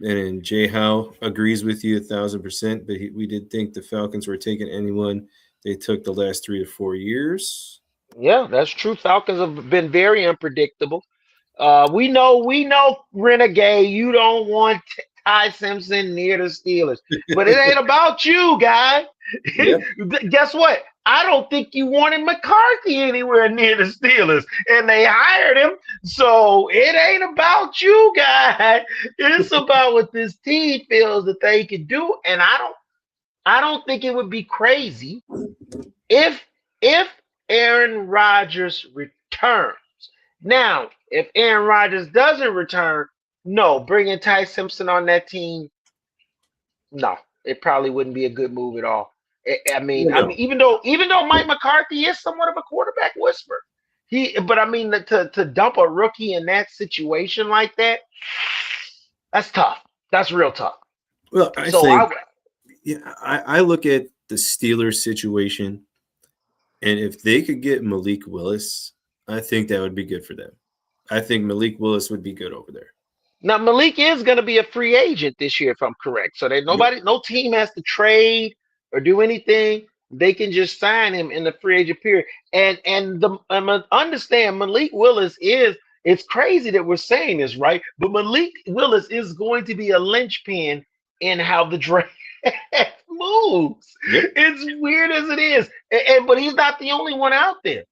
And then Jay Howe agrees with you 1,000%, but we did think the Falcons were taking anyone they took the last 3 to 4 years. Yeah, that's true. Falcons have been very unpredictable. We know, Renegade, you don't want Ty Simpson near the Steelers, but it ain't about you, guy. Yeah. Guess what? I don't think you wanted McCarthy anywhere near the Steelers, and they hired him. So it ain't about you, guy. It's about what this team feels that they can do, and I don't think it would be crazy if Aaron Rodgers returns. Now, if Aaron Rodgers doesn't return, no, bringing Ty Simpson on that team, no, it probably wouldn't be a good move at all. I mean, even though Mike McCarthy is somewhat of a quarterback whisperer, but I mean, to dump a rookie in that situation like that, that's tough. That's real tough. Well, I look at the Steelers situation, and if they could get Malik Willis, I think that would be good for them. I think Malik Willis would be good over there. Now, Malik is going to be a free agent this year, if I'm correct. So that no team has to trade or do anything. They can just sign him in the free agent period. And understand Malik Willis it's crazy that we're saying this, right? But Malik Willis is going to be a linchpin in how the draft moves. Yep. It's weird as it is. But he's not the only one out there.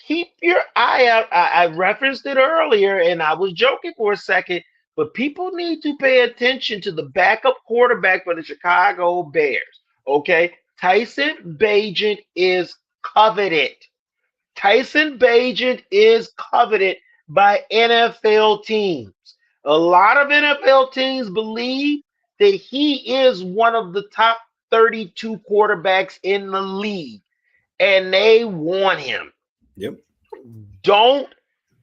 Keep your eye out. I referenced it earlier, and I was joking for a second, but people need to pay attention to the backup quarterback for the Chicago Bears. Okay? Tyson Bagent is coveted. Tyson Bagent is coveted by NFL teams. A lot of NFL teams believe that he is one of the top 32 quarterbacks in the league, and they want him. Yep. Don't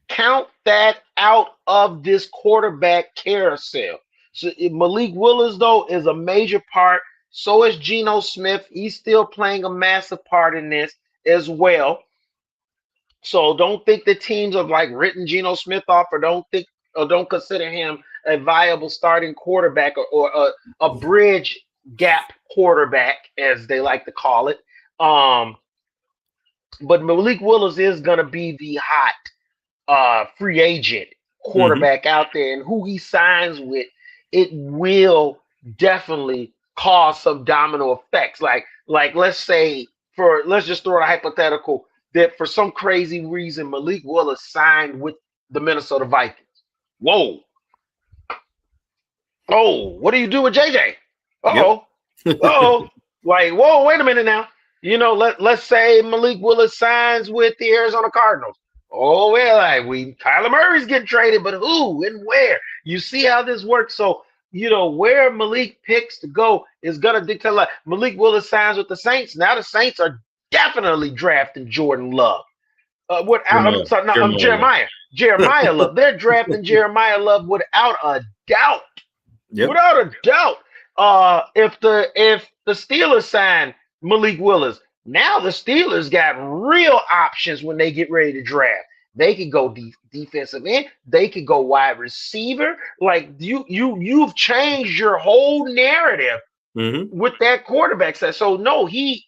count that out of this quarterback carousel. So Malik Willis, though, is a major part. So is Geno Smith. He's still playing a massive part in this as well. So don't think the teams have written Geno Smith off, or don't consider him a viable starting quarterback or a bridge gap quarterback, as they like to call it. But Malik Willis is going to be the hot free agent quarterback out there, and who he signs with, it will definitely cause some domino effects. Like let's say, let's just throw a hypothetical that for some crazy reason Malik Willis signed with the Minnesota Vikings. Whoa. Oh, what do you do with JJ? Uh-oh. Yep. Uh-oh. Like, whoa, wait a minute now. You know, let's say Malik Willis signs with the Arizona Cardinals. Oh, well, Kyler Murray's getting traded, but who and where? You see how this works. So, you know, where Malik picks to go is going to dictate. Like Malik Willis signs with the Saints. Now the Saints are definitely drafting Jordan Love. Jeremiah Love. They're drafting Jeremiah Love without a doubt. Yep. Without a doubt. If the Steelers sign Malik Willis, now the Steelers got real options when they get ready to draft. They could go defensive end. They could go wide receiver. Like you've changed your whole narrative with that quarterback set. So no, he's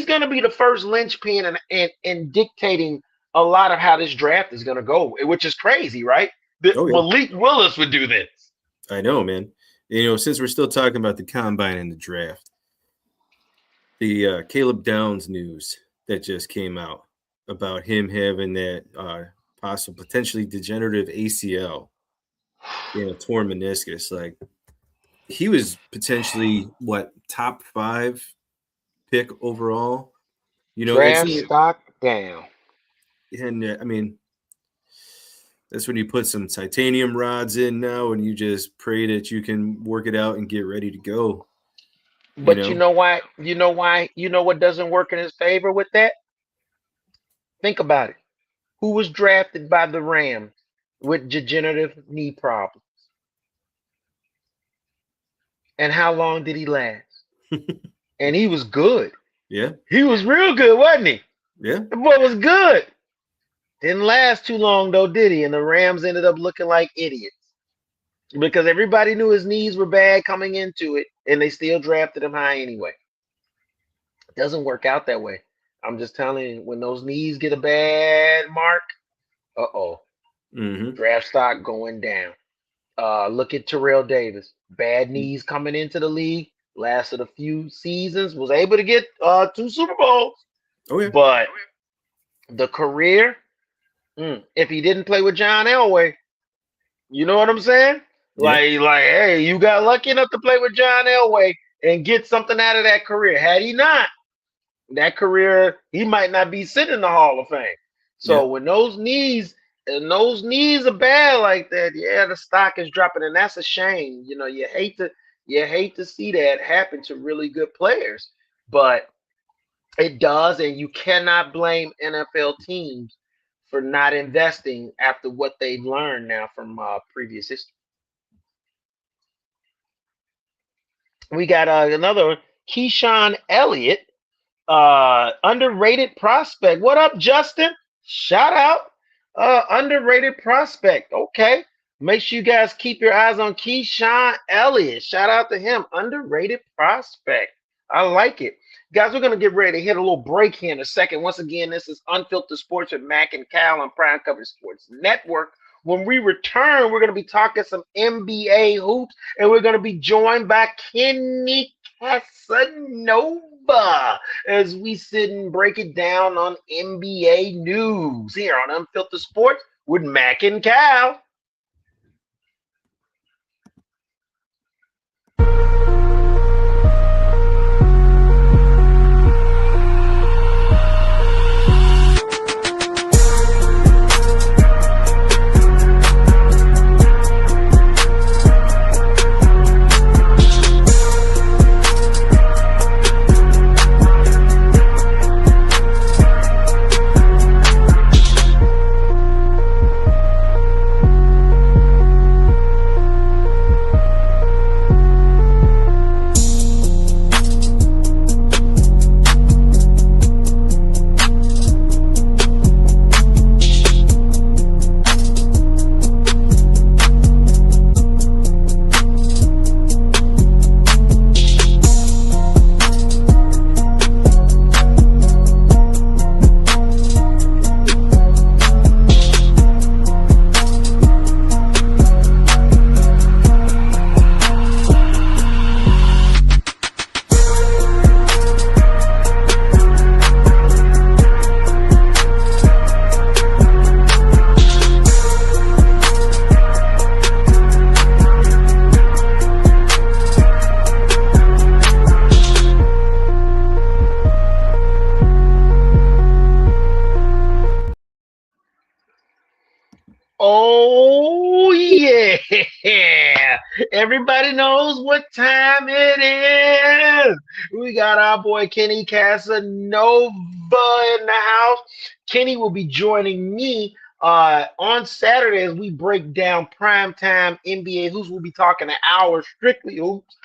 going to be the first linchpin and dictating a lot of how this draft is going to go, which is crazy, right? Malik Willis would do this. I know, man. You know, since we're still talking about the combine and the draft, the Caleb Downs news that just came out about him having that possible potentially degenerative ACL, torn meniscus. Like he was potentially top 5 pick overall. You know, draft stock down. And I mean, that's when you put some titanium rods in now, and you just pray that you can work it out and get ready to go. But you know why? You know what doesn't work in his favor with that? Think about it. Who was drafted by the Rams with degenerative knee problems? And how long did he last? And he was good. Yeah. He was real good, wasn't he? Yeah. The boy was good. Didn't last too long, though, did he? And the Rams ended up looking like idiots because everybody knew his knees were bad coming into it, and they still drafted him high anyway. It doesn't work out that way. I'm just telling you, when those knees get a bad mark, draft stock going down. Look at Terrell Davis. Bad knees coming into the league, lasted a few seasons, was able to get 2 Super Bowls. Oh, yeah. But the career, if he didn't play with John Elway, you know what I'm saying? Yeah. Like, hey, you got lucky enough to play with John Elway and get something out of that career. Had he not, that career, he might not be sitting in the Hall of Fame. So when those knees are bad like that, the stock is dropping, and that's a shame. You know, you hate to see that happen to really good players, but it does, and you cannot blame NFL teams for not investing after what they've learned now from previous history. We got another Keyshawn Elliott, underrated prospect. What up, Justin? Shout out. Underrated prospect. Okay. Make sure you guys keep your eyes on Keyshawn Elliott. Shout out to him. Underrated prospect. I like it. Guys, we're going to get ready to hit a little break here in a second. Once again, this is Unfiltered Sports with Mac and Cal on Prime Coverage Sports Network. When we return, we're going to be talking some NBA hoops, and we're going to be joined by Kenny Casanova as we sit and break it down on NBA news here on Unfiltered Sports with Mac and Cal. Everybody knows what time it is. We got our boy Kenny Casanova in the house. Kenny will be joining me on Saturday as we break down primetime NBA hoops. We'll be talking an hour strictly hoops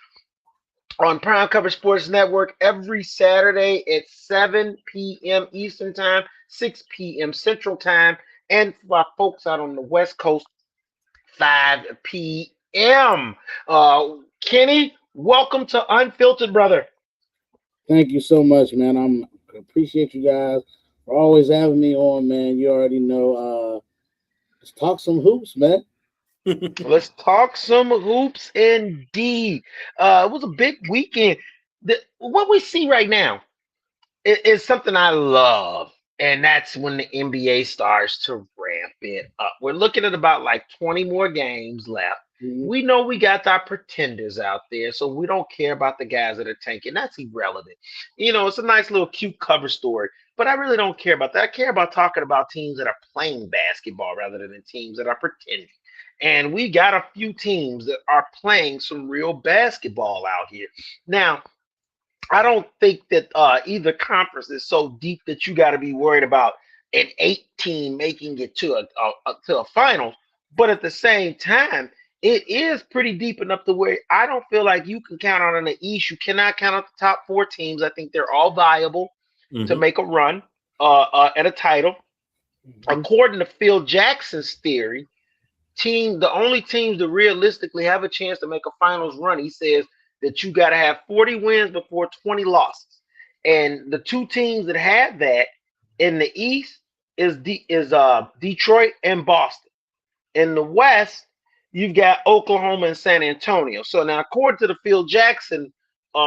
on Prime Cover Sports Network every Saturday at 7 p.m. Eastern Time, 6 p.m. Central Time, and for our folks out on the West Coast, 5 p.m. Kenny, welcome to Unfiltered, brother. Thank you so much, man. I appreciate you guys for always having me on, man. You already know. Let's talk some hoops, man. Let's talk some hoops indeed. It was a big weekend. What we see right now is something I love, and that's when the NBA starts to ramp it up. We're looking at about like 20 more games left. Mhm. We know we got our pretenders out there, so we don't care about the guys that are tanking. That's irrelevant. It's a nice little cute cover story, but I really don't care about that. I care about talking about teams that are playing basketball rather than teams that are pretending. And we got a few teams that are playing some real basketball out here. Now, I don't think that either conference is so deep that you got to be worried about an 8 team making it to a finals. But at the same time, it is pretty deep enough to where I don't feel like you can count out in the East. You cannot count out the top 4 teams. I think they're all viable to make a run at a title. Mhm. According to Phil Jackson's theory, the only teams that realistically have a chance to make a finals run, he says that you got to have 40 wins before 20 losses. And the 2 teams that have that in the East is Detroit and Boston. In the West, you've got Oklahoma and San Antonio. So now, according to the Phil Jackson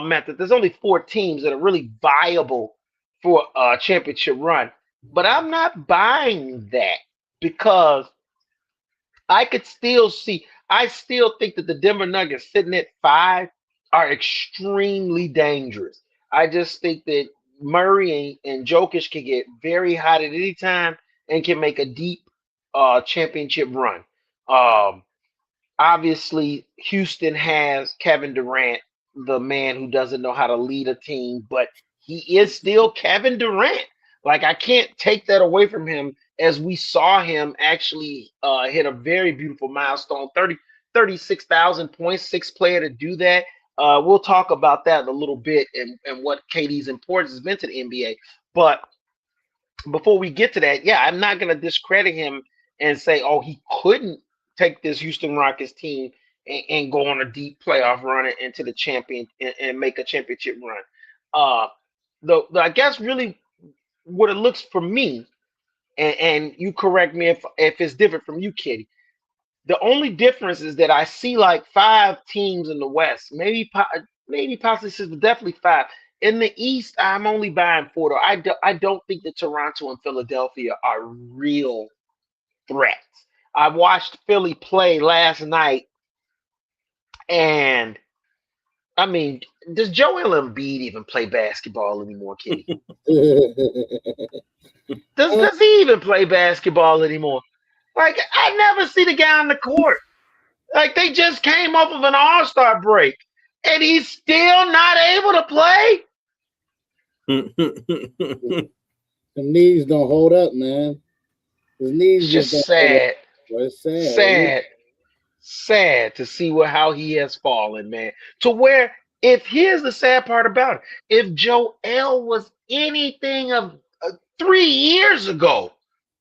method, there's only 4 teams that are really viable for a championship run. But I'm not buying that because I still think that the Denver Nuggets sitting at 5 are extremely dangerous. I just think that Murray and Jokic can get very hot at any time and can make a deep championship run. Um, Obviously, Houston has Kevin Durant, the man who doesn't know how to lead a team, but he is still Kevin Durant. Like, I can't take that away from him as we saw him actually hit a very beautiful milestone, 36,000 points, 6th player to do that. We'll talk about that in a little bit and what KD's importance has been to the NBA. But before we get to that, yeah, I'm not going to discredit him and say, oh, he couldn't take this Houston Rockets team and go on a deep playoff run into the champion and make a championship run. I guess really what it looks for me, and you correct me if it's different from you, Kitty. The only difference is that I see like 5 teams in the West, maybe possibly 6, but definitely 5. In the East, I'm only buying 4. Though. I don't think that Toronto and Philadelphia are real threats. I watched Philly play last night, and I mean, does Joel Embiid even play basketball anymore, Kitty? Does he even play basketball anymore? Like, I never see the guy on the court. Like, they just came off of an All-Star break, and he's still not able to play? The knees don't hold up, man. His knees It's just just don't hold up. sad. Well, it's sad. Sad to see how he has fallen, man. To where, here's the sad part about it, if Joel was anything of 3 years ago,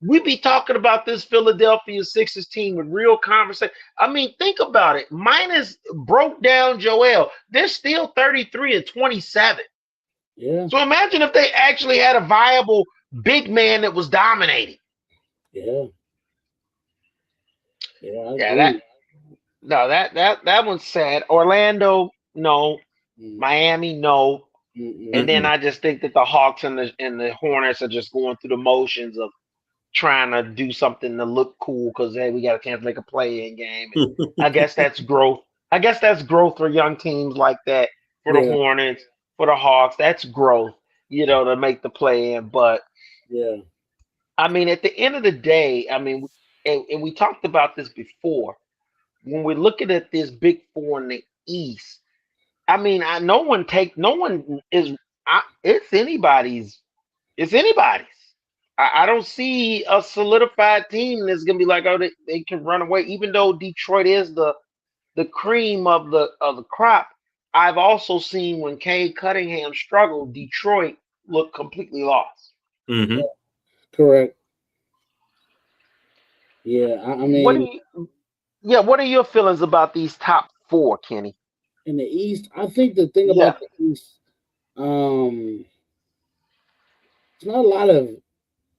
we'd be talking about this Philadelphia Sixers team with real conversation. I mean, think about it. Minus broke down Joel, they're still 33-27. Yeah. So imagine if they actually had a viable big man that was dominating. Yeah. Yeah. That one's sad. Orlando, no. Miami, no. And then I just think that the Hawks and the Hornets are just going through the motions of trying to do something to look cool because, hey, we got a chance to make a play-in game. And I guess that's growth. I guess that's growth for young teams like that. For the Hornets, for the Hawks, that's growth, to make the play-in. But, I mean, at the end of the day, I mean, and we talked about this before, when we're looking at this big four in the East, I mean, no one is. It's anybody's. It's anybody's. I don't see a solidified team that's gonna be like, oh, they can run away. Even though Detroit is the cream of the crop, I've also seen when Cade Cunningham struggled, Detroit looked completely lost. Mm-hmm. Correct. Yeah, I What do mean, you? Yeah, what are your feelings about these top four, Kenny? in the East, I think the thing Yeah, about the East, um, it's not a lot of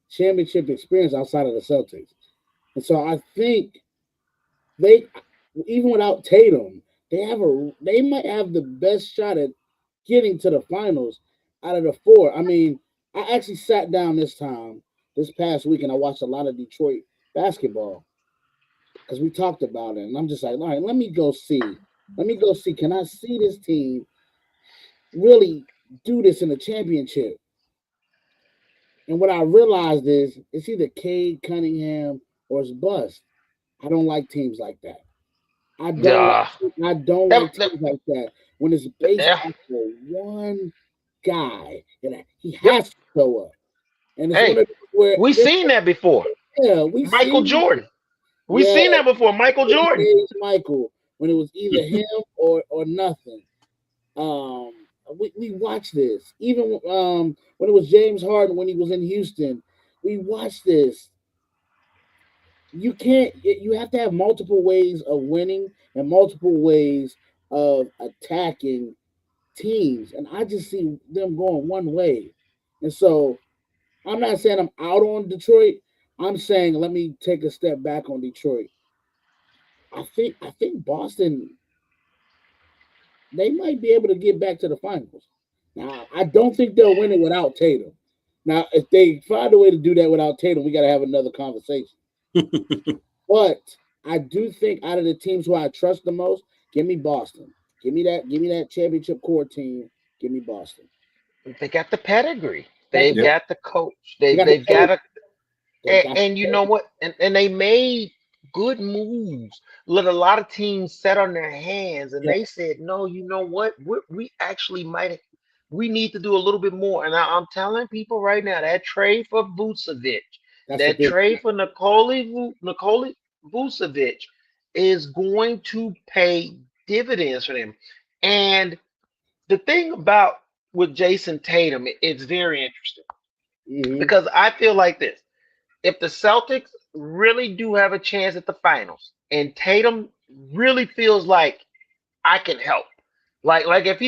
championship experience outside of the Celtics, and so I think they, even without Tatum, they might have the best shot at getting to the finals out of the four. I mean, I actually sat down this past week, and I watched a lot of Detroit basketball because we talked about it, and I'm just like, all right, let me go see. Let me go see. Can I see this team really do this in the championship? And what I realized is it's either Cade Cunningham or it's bust. I don't like teams like that. I don't yeah, like I don't that, like that, teams like that when it's based yeah. off of one guy and he Yep. has to show up. And it's one Hey, of those where we seen that before. yeah, we Michael seen Jordan. We yeah, seen that before. Michael Jordan. Michael when it was either him or nothing. Um, we watched this even when it was James Harden when he was in Houston. We watched this. You can't. You have to have multiple ways of winning and multiple ways of attacking teams, and I just see them going one way. And so I'm not saying I'm out on Detroit. I'm saying let me take a step back on Detroit. I think Boston they might be able to get back to the finals. Now, I don't think they'll win it without Tatum. Now, if they find a way to do that without Tatum, we got to have another conversation. But I do think out of the teams who I trust the most, give me Boston. Give me that championship core team. Give me Boston. They got the pedigree. Got the They've Yep. got the coach. they got the They've got coach. a They got and you know what? And they made good moves. Let a lot of teams sat on their hands and yeah, they said, no, you know what? We actually might we need to do a little bit more. And I'm telling people right now that trade for Vucevic, that's a that big trade for Nikola Vucevic is going to pay dividends for them. And the thing about with Jason Tatum, it's very interesting mm-hmm. because I feel like this. If the Celtics really do have a chance at the finals and Tatum really feels like I can help, like if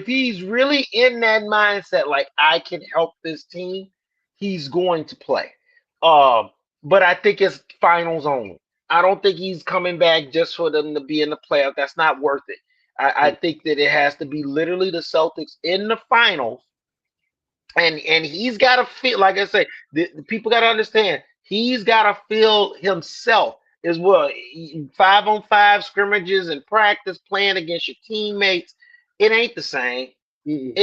he's really in that mindset, like I can help this team, he's going to play. Um, but I think it's finals only. I don't think he's coming back just for them to be in the playoff. That's not worth it. I think that it has to be literally the Celtics in the finals, and he's got to feel like I say. The people got to understand. He's got to feel himself as well. 5-on-5 scrimmages and practice playing against your teammates. It ain't the same. Mm-mm.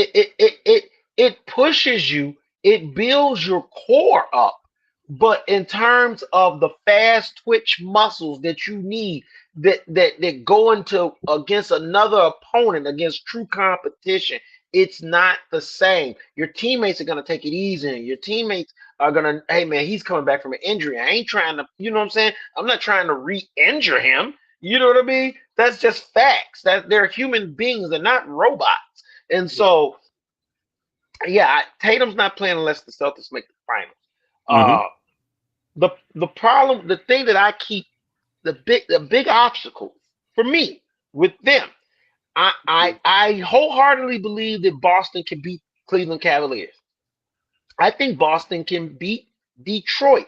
It pushes you. It builds your core up. But in terms of the fast twitch muscles that you need that go into against another opponent, against true competition, it's not the same. Your teammates are gonna take it easy. Your teammates are gonna, hey man, he's coming back from an injury. I ain't trying to, you know what I'm saying? I'm not trying to re-injure him. You know what I mean? That's just facts. That they're human beings, they're not robots. And so, yeah, Tatum's not playing unless the Celtics make the finals. Mm-hmm. The problem, the thing that I keep the big obstacle for me with them, I wholeheartedly believe that Boston can beat Cleveland Cavaliers. I think Boston can beat Detroit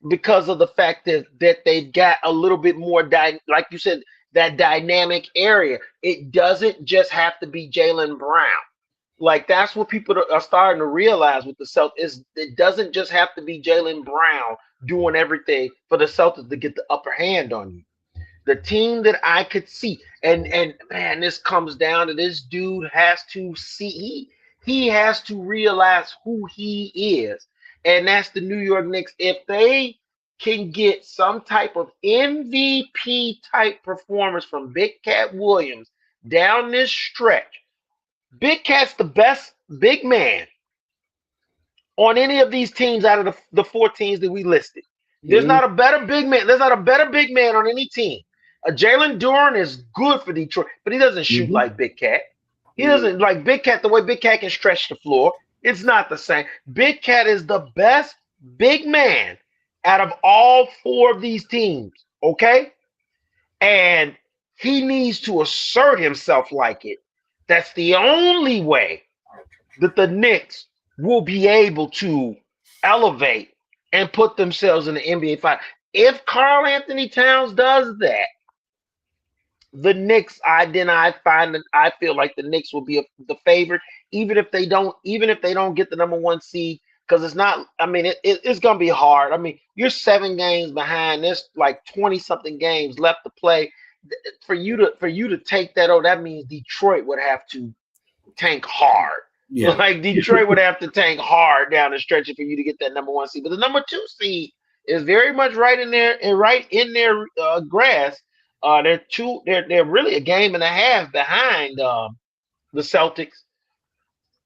because of the fact that they've got a little bit more like you said, that dynamic area. It doesn't just have to be Jaylen Brown. Like that's what people are starting to realize with the Celtics. It doesn't just have to be Jaylen Brown doing everything for the Celtics to get the upper hand on you. The team that I could see, and man, this comes down to this dude has to see he has to realize who he is, and that's the New York Knicks. If they can get some type of MVP type performance from Big Cat Williams down this stretch, Big Cat's the best big man on any of these teams out of the 4 teams that we listed. There's not a better big man. There's not a better big man on any team. Jalen Duren is good for Detroit, but he doesn't shoot like Big Cat. He doesn't like Big Cat the way Big Cat can stretch the floor. It's not the same. Big Cat is the best big man out of all 4 of these teams, okay? And he needs to assert himself like it. That's the only way that the Knicks will be able to elevate and put themselves in the NBA Finals. If Karl Anthony Towns does that, the Knicks, I feel like the Knicks will be the favorite, even if they don't get the number 1 seed, because it's not. I mean, it's gonna be hard. I mean, you're 7 games behind. There's like 20-something games left to play. For you to take that, that means Detroit would have to tank hard. Yeah. Like Detroit would have to tank hard down the stretch for you to get that number 1 seed. But the number 2 seed is very much right in their grasp. They're really a game and a half behind the Celtics.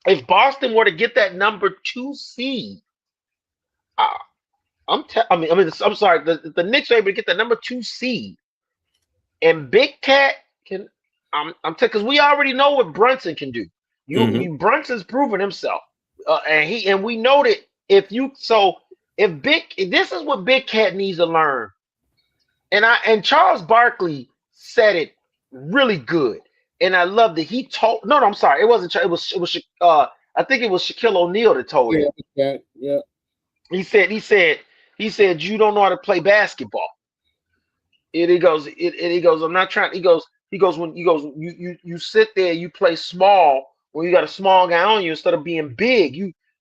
If Boston were to get that number 2 seed, I'm sorry, the Knicks are able to get the number 2 seed, and Big Cat can. Because we already know what Brunson can do. Brunson's proven himself, and we know that if this is what Big Cat needs to learn, and Charles Barkley said it really good, and I loved it. He told I'm sorry, it wasn't. It was I think it was Shaquille O'Neal that told him. Yeah. He said you don't know how to play basketball. And he goes, I'm not trying. He goes when you sit there, you play small. When you got a small guy on you, instead of being big,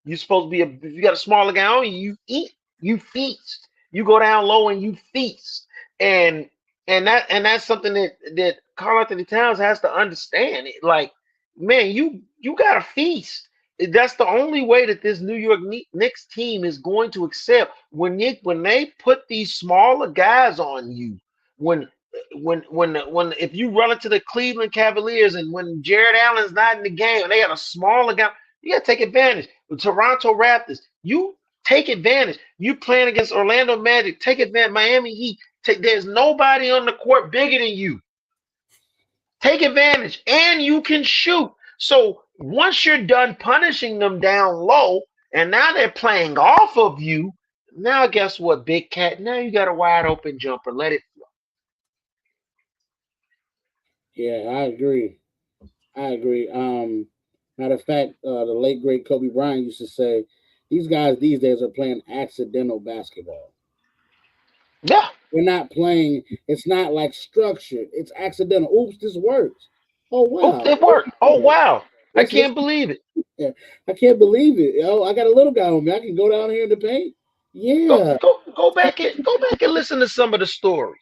you're supposed to be if you got a smaller guy on you, you eat, you feast, you go down low and you feast, and that's something that Karl Anthony Towns has to understand. Like, man, you gotta feast. That's the only way that this New York Knicks team is going to accept when they put these smaller guys on you. When if you run into the Cleveland Cavaliers and when Jared Allen's not in the game and they got a smaller guy, you gotta take advantage. The Toronto Raptors, you take advantage. You playing against Orlando Magic, take advantage. Miami Heat, there's nobody on the court bigger than you. Take advantage, and you can shoot. So once you're done punishing them down low, and now they're playing off of you, now guess what, Big Cat? Now you got a wide open jumper. Let it flow. Yeah, I agree. Matter of fact, the late great Kobe Bryant used to say, these guys these days are playing accidental basketball. Yeah. They're not playing, it's not like structured. It's accidental. Oops, this works. Oh, wow. It worked. Oh, wow. I can't believe it. Yeah, I can't believe it. Yo, I got a little guy on me. I can go down here in the paint. Yeah. Go back and listen to some of the stories.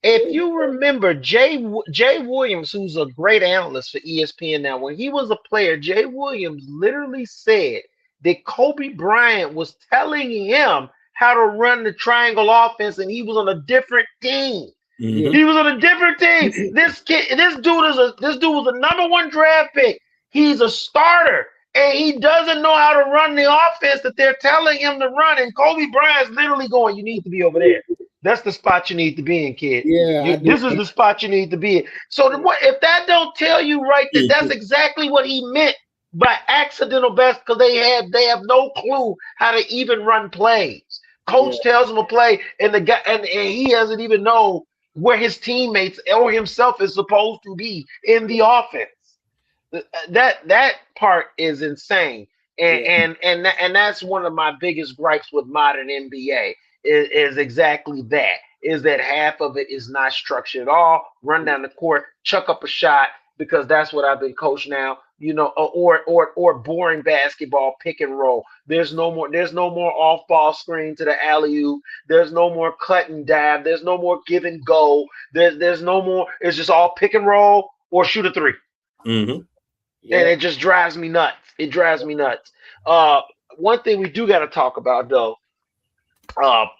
If you remember Jay Williams, who's a great analyst for ESPN now, when he was a player, Jay Williams literally said that Kobe Bryant was telling him how to run the triangle offense, and he was on a different team. Mm-hmm. He was on a different team. This dude was a number 1 draft pick. He's a starter, and he doesn't know how to run the offense that they're telling him to run. And Kobe Bryant's literally going, "You need to be over there. That's the spot you need to be in, kid. Yeah, this is the spot you need to be in." So if that don't tell you right, that's exactly what he meant by accidental best, because they have no clue how to even run plays. Coach tells him to play, and the guy and he doesn't even know where his teammates or himself is supposed to be in the offense. That part is insane, and that's one of my biggest gripes with modern NBA is exactly that. Is that half of it is not structured at all. Run down the court, chuck up a shot, because that's what I've been coached now. You know, or boring basketball, pick and roll. There's no more off ball screen to the alley-oop. There's no more cut and dab. There's no more give and go. There's no more. It's just all pick and roll or shoot a 3. Mm-hmm. Yeah. And it just drives me nuts. It drives me nuts. One thing we do got to talk about, though,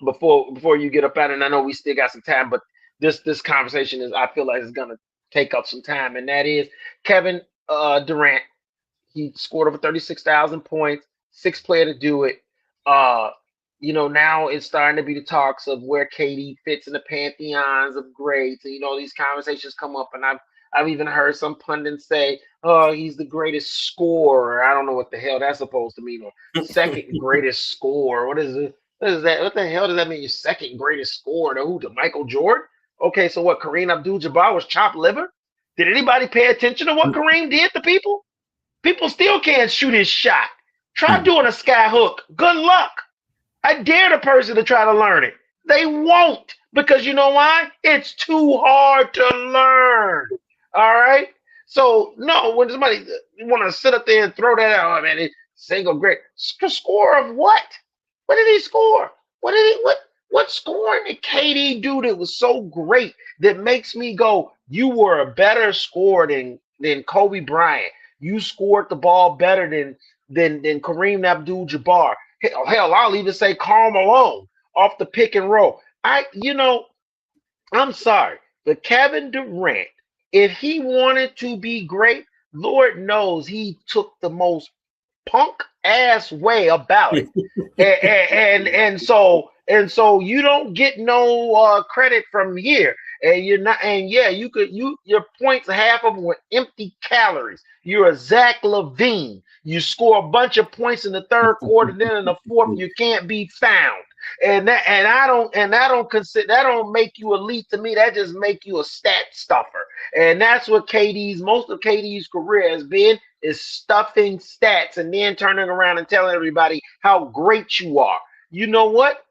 before you get up at it, and I know we still got some time, but this conversation is, I feel like, it's gonna take up some time, and that is Kevin Durant. He scored over 36,000 points, sixth player to do it. Now it's starting to be the talks of where KD fits in the pantheons of greats. And, these conversations come up, and I've even heard some pundits say, "Oh, he's the greatest scorer." I don't know what the hell that's supposed to mean. Or second greatest scorer. What is it? What is that? What the hell does that mean? Your second greatest scorer to who? To Michael Jordan? Okay, so what? Kareem Abdul-Jabbar was chopped liver? Did anybody pay attention to what Kareem did to people? People still can't shoot his shot. Try doing a sky hook. Good luck. I dare the person to try to learn it. They won't, because you know why? It's too hard to learn. All right? So, no, when somebody want to sit up there and throw that out, man, it's single great. Score of what? What did he score? What scoring did KD do that was so great that makes me go, you were a better scorer than Kobe Bryant. You scored the ball better than Kareem Abdul-Jabbar. Hell, I'll even say Karl Malone off the pick and roll. I'm sorry, but Kevin Durant, if he wanted to be great, Lord knows he took the most punk ass way about it. and so you don't get no credit from here. And you're not, and yeah, your points, half of them were empty calories. You're a Zach LaVine. You score a bunch of points in the third quarter, then in the fourth you can't be found. And I don't consider, that don't make you elite to me. That just make you a stat stuffer. And that's what most of KD's career has been, is stuffing stats and then turning around and telling everybody how great you are. You know what?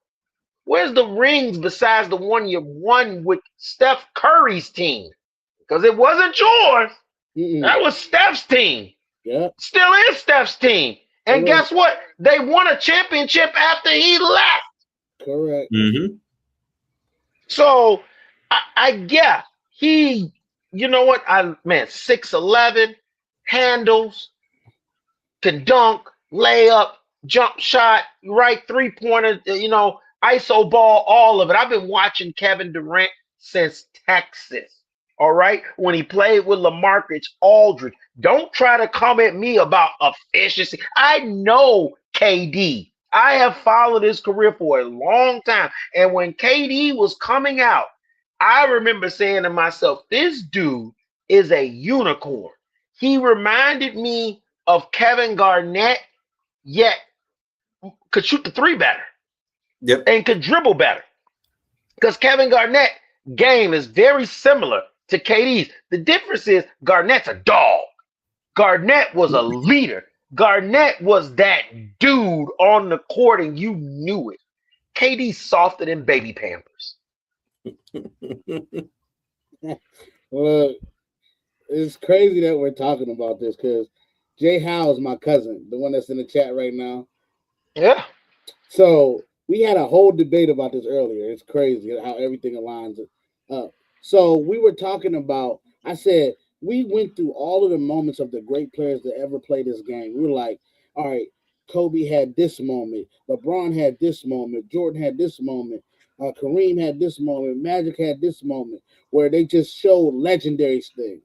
Where's the rings besides the one you won with Steph Curry's team? Because it wasn't yours. That was Steph's team. Yeah. Still is Steph's team. And guess what? They won a championship after he left. Correct. Mm-hmm. So, he, you know what? 6'11", handles, can dunk, layup, jump shot, right, three-pointer, ISO ball, all of it. I've been watching Kevin Durant since Texas, all right? When he played with LaMarcus Aldridge. Don't try to come at me about efficiency. I know KD. I have followed his career for a long time. And when KD was coming out, I remember saying to myself, this dude is a unicorn. He reminded me of Kevin Garnett, yet could shoot the three better. Yep. And could dribble better. Because Kevin Garnett's game is very similar to KD's. The difference is Garnett's a dog. Garnett was a leader. Garnett was that dude on the court, and you knew it. KD's softer than baby Pampers. Well, it's crazy that we're talking about this because Jay Howe is my cousin, the one that's in the chat right now. Yeah. So we had a whole debate about this earlier. It's crazy how everything aligns up. So we were talking about, I said, we went through all of the moments of the great players that ever played this game. We were like, all right, Kobe had this moment. LeBron had this moment. Jordan had this moment. Kareem had this moment. Magic had this moment where they just showed legendary things.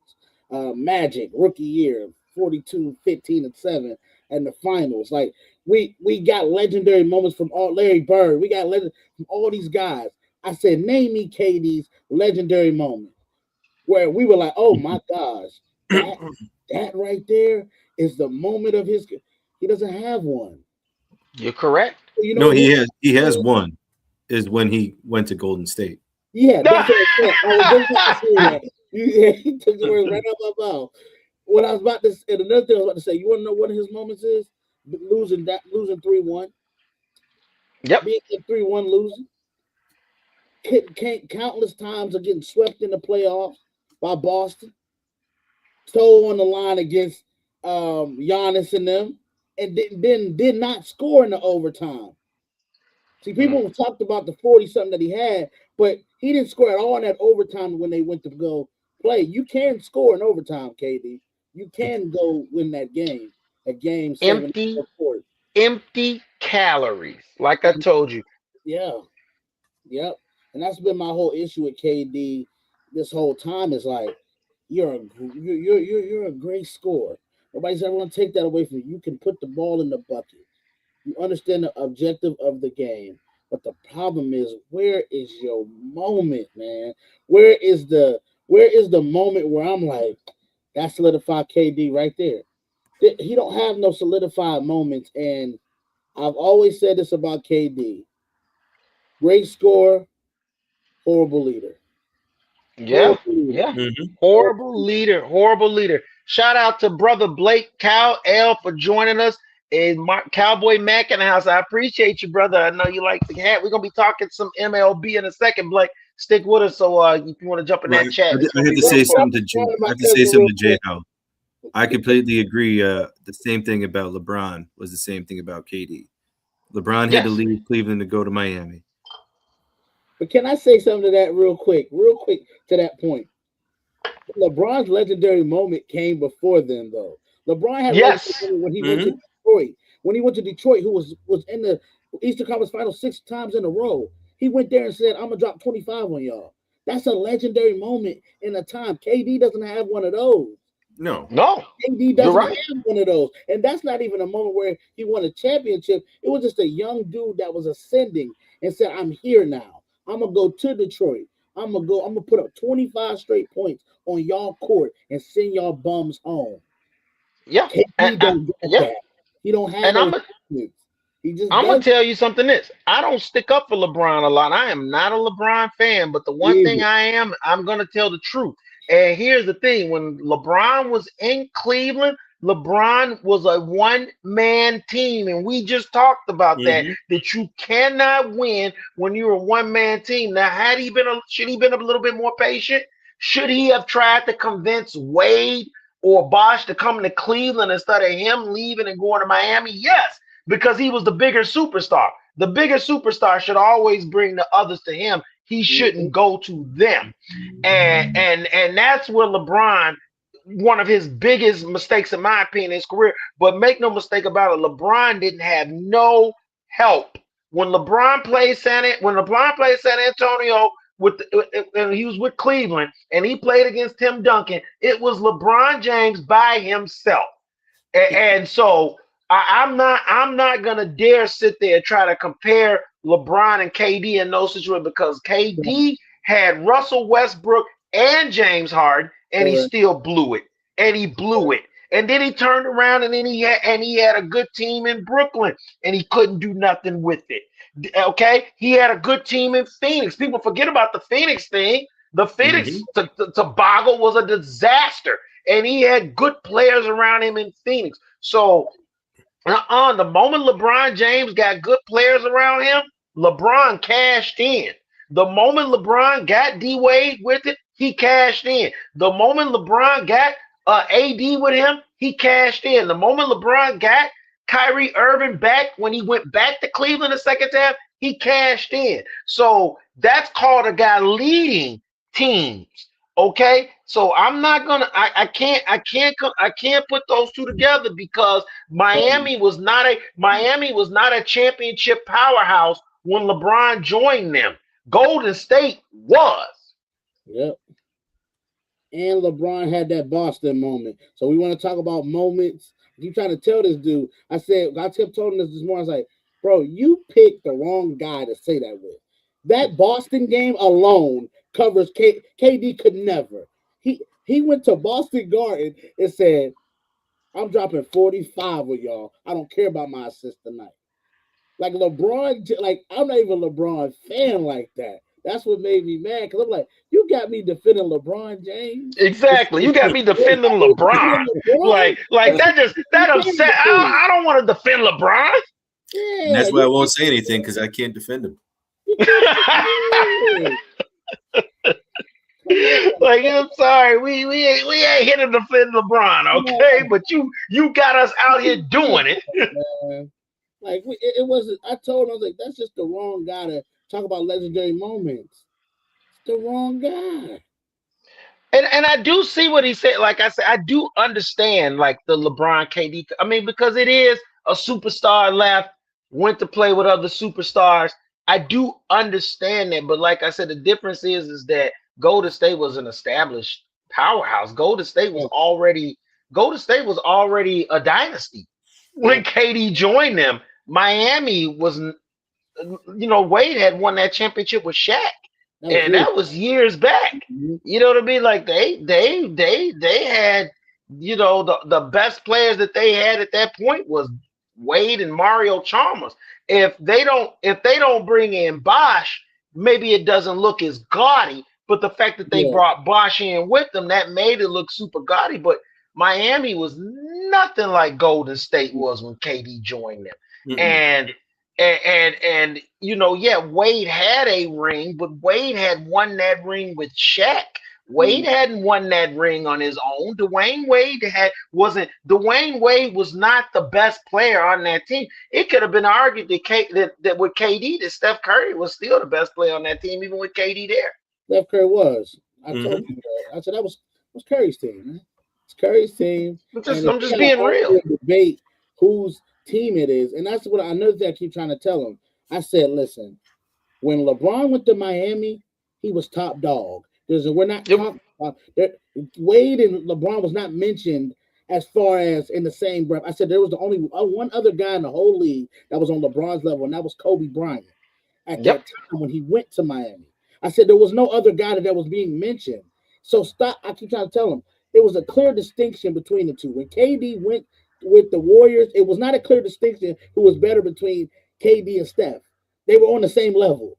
Magic, rookie year, 42, 15, and 7, and the finals. Like, we got legendary moments from Larry Bird. We got legend from all these guys. I said, name me KD's legendary moment where we were like, oh my gosh, that right there is the moment of his. He doesn't have one. You're correct. You know, no, he has one. Is when he went to Golden State. Yeah, that's what I said. He took the words right out of my mouth. What I was about to say, and another thing I was about to say, you want to know what his moments is? Losing 3-1. Yep. Being 3-1 losing. Countless times of getting swept in the playoffs by Boston. Stole on the line against Giannis and them, and then did not score in the overtime. See, people talked about the 40-something that he had, but he didn't score at all in that overtime when they went to go play. You can score in overtime, KD. You can go win that game. A game 7. Empty calories. Like I told you, Yeah. Yep. And that's been my whole issue with KD this whole time is like you're a great scorer. Nobody's ever gonna take that away from you. You can put the ball in the bucket. You understand the objective of the game. But the problem is, where is your moment, man? Where is the moment where I'm like, that solidified KD right there? He don't have no solidified moments, and I've always said this about KD: great scorer, horrible leader. Yeah, Horrible leader. yeah. Mhm. Horrible leader, horrible leader. Shout out to brother Blake Cal L for joining us. And Cowboy Mac in the house. I appreciate you, brother. I know you like the hat. We're gonna be talking some MLB in a second, Blake. Stick with us. So if you want to jump in Well, that chat, it's I gonna have be to real say cool. something to J. I have to say something to J. How. I completely agree. The same thing about LeBron was the same thing about KD. LeBron had to Yes. leave Cleveland to go to Miami. But can I say something to that real quick to that point? LeBron's legendary moment came before then, though. LeBron had Yes. legendary when he went to Detroit. When he went to Detroit, who was in the Eastern Conference Finals 6 times in a row, he went there and said, "I'm gonna drop 25 on y'all." That's a legendary moment in a time. KD doesn't have one of those. No. KD You're doesn't right. have one of those. And that's not even a moment where he won a championship. It was just a young dude that was ascending and said, "I'm here now. I'm gonna go to Detroit. I'm gonna put up 25 straight points on y'all court and send y'all bums home." Yeah. KD don't get Yeah. that. He don't have And those moments. He just I'm gonna does tell you something. I don't stick up for LeBron a lot. I am not a LeBron fan, but the one thing either. I'm gonna tell the truth. And here's the thing: when LeBron was in Cleveland, LeBron was a one-man team, and we just talked about that. Mhm. That you cannot win when you're a one-man team. Now, should he been a little bit more patient? Should he have tried to convince Wade or Bosh to come to Cleveland instead of him leaving and going to Miami? Yes, because he was the bigger superstar. The bigger superstar should always bring the others to him. He shouldn't go to them. And that's where LeBron, one of his biggest mistakes, in my opinion, in his career. But make no mistake about it, LeBron didn't have no help. When LeBron played San Antonio and he was with Cleveland and he played against Tim Duncan, it was LeBron James by himself. And so I'm not gonna dare sit there and try to compare LeBron and KD in those situations because KD had Russell Westbrook and James Harden, and he still blew it. And he blew it. And then he turned around and then he had a good team in Brooklyn, and he couldn't do nothing with it. Okay, he had a good team in Phoenix. People forget about the Phoenix thing. The Phoenix toboggle was a disaster, and he had good players around him in Phoenix. So, the moment LeBron James got good players around him, LeBron cashed in. The moment LeBron got D Wade with it, he cashed in. The moment LeBron got AD with him, he cashed in. The moment LeBron got Kyrie Irving back when he went back to Cleveland the second time, he cashed in. So that's called a guy leading teams. Okay, so I'm not gonna. I can't put those two together because Miami was not a championship powerhouse when LeBron joined them. Golden State was. Yep. And LeBron had that Boston moment. So we want to talk about moments. You trying to tell this dude? I kept telling this morning. I was like, bro, you picked the wrong guy to say that with. That Boston game alone covers KD could never. He went to Boston Garden and said, "I'm dropping 45 with y'all. I don't care about my assist tonight." Like LeBron, like I'm not even a LeBron fan like that. That's what made me mad because I'm like, you got me defending LeBron James. Exactly. You got me defending LeBron. Like that upset. I don't want to defend LeBron. Yeah, And that's why I won't say anything because I can't defend him. Like, I'm sorry, we ain't here to defend LeBron, okay? But you got us out here doing it. Like it wasn't. I told him, I was like, that's just the wrong guy to talk about legendary moments. It's the wrong guy. And I do see what he said. Like I said, I do understand like the LeBron KD. I mean, because it is a superstar left, went to play with other superstars. I do understand that, but like I said, the difference is that Golden State was an established powerhouse. Golden State was already a dynasty when KD joined them. Miami was, Wade had won that championship with Shaq, and that was years back. Mm-hmm. You know what I mean? Like they had, the best players that they had at that point was Wade and Mario Chalmers. If they don't bring in Bosh, maybe it doesn't look as gaudy. But the fact that they brought Bosh in with them, that made it look super gaudy. But Miami was nothing like Golden State was when KD joined them. Mm-hmm. And Wade had a ring, but Wade had won that ring with Shaq. Wade hadn't won that ring on his own. Dwayne Wade was not the best player on that team. It could have been argued that with KD, that Steph Curry was still the best player on that team, even with KD there. Steph Curry was. I told you that. I said that was Curry's team, man. It's Curry's team. I'm just being real. Debate whose team it is, and that's what another thing I keep trying to tell him. I said, listen, when LeBron went to Miami, he was top dog. We're not talking about Wade and LeBron was not mentioned as far as in the same breath. I said there was the only one other guy in the whole league that was on LeBron's level, and that was Kobe Bryant at that time when he went to Miami. I said there was no other guy that was being mentioned. So stop. I keep trying to tell him it was a clear distinction between the two. When KD went with the Warriors, it was not a clear distinction who was better between KD and Steph. They were on the same level.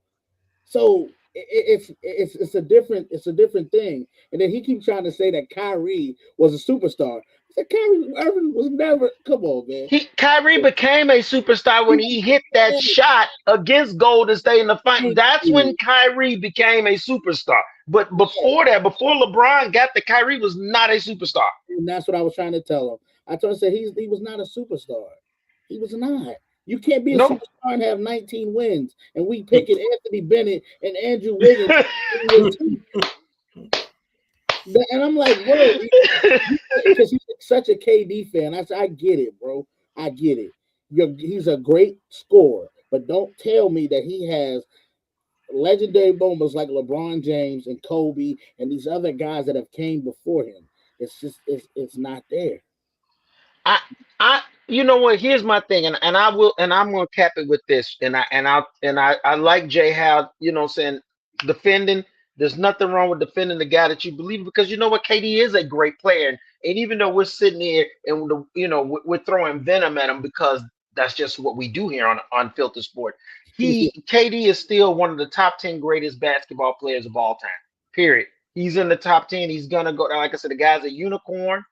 So it's a different thing. And then he keeps trying to say that Kyrie was a superstar. I said Kyrie Irving was never. Come on, man. Kyrie became a superstar when he hit that shot against Golden State in the final. That's when Kyrie became a superstar. But before that, before LeBron got the Kyrie was not a superstar. And that's what I was trying to tell him. I told him he was not a superstar. He was not. You can't be a superstar and have 19 wins. And we picking Anthony Bennett and Andrew Wiggins. And I'm like, whoa, because he's such a KD fan. I said, I get it, bro. I get it. He's a great scorer, but don't tell me that he has legendary moments like LeBron James and Kobe and these other guys that have came before him. It's just it's not there. You know what? Here's my thing, and I'm gonna cap it with this, and I like Jay Howe, saying defending. There's nothing wrong with defending the guy that you believe in, because you know what, KD is a great player, and even though we're sitting here and we're throwing venom at him because that's just what we do here on Unfiltered Sport. KD is still one of the top 10 greatest basketball players of all time. Period. He's in the top 10. He's gonna go. Like I said, the guy's a unicorn.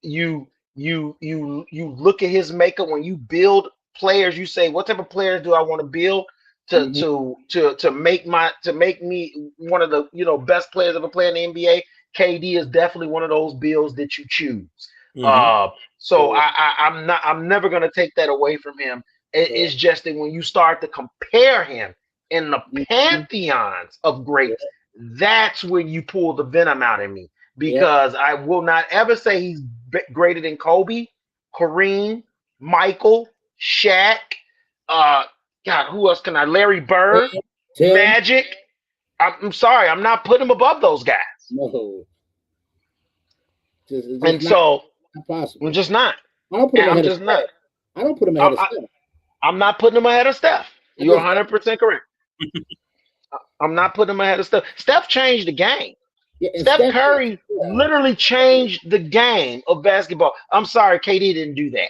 You look at his makeup when you build players. You say, what type of players do I want to build to make me one of the best players of a player in the NBA? KD is definitely one of those builds that you choose. So I'm never gonna take that away from him. It's just that when you start to compare him in the pantheons of greats, that's when you pull the venom out of me. Because I will not ever say he's greater than Kobe, Kareem, Michael, Shaq. God, who else can I? Larry Bird, Magic. I'm sorry, I'm not putting him above those guys. No. And so I'm just not. I don't put him ahead of Steph. I don't put him ahead of Steph. I'm not putting him ahead of Steph. You're 100% correct. I'm not putting him ahead of Steph. Steph changed the game. Yeah, Steph Curry literally changed the game of basketball. I'm sorry, KD didn't do that.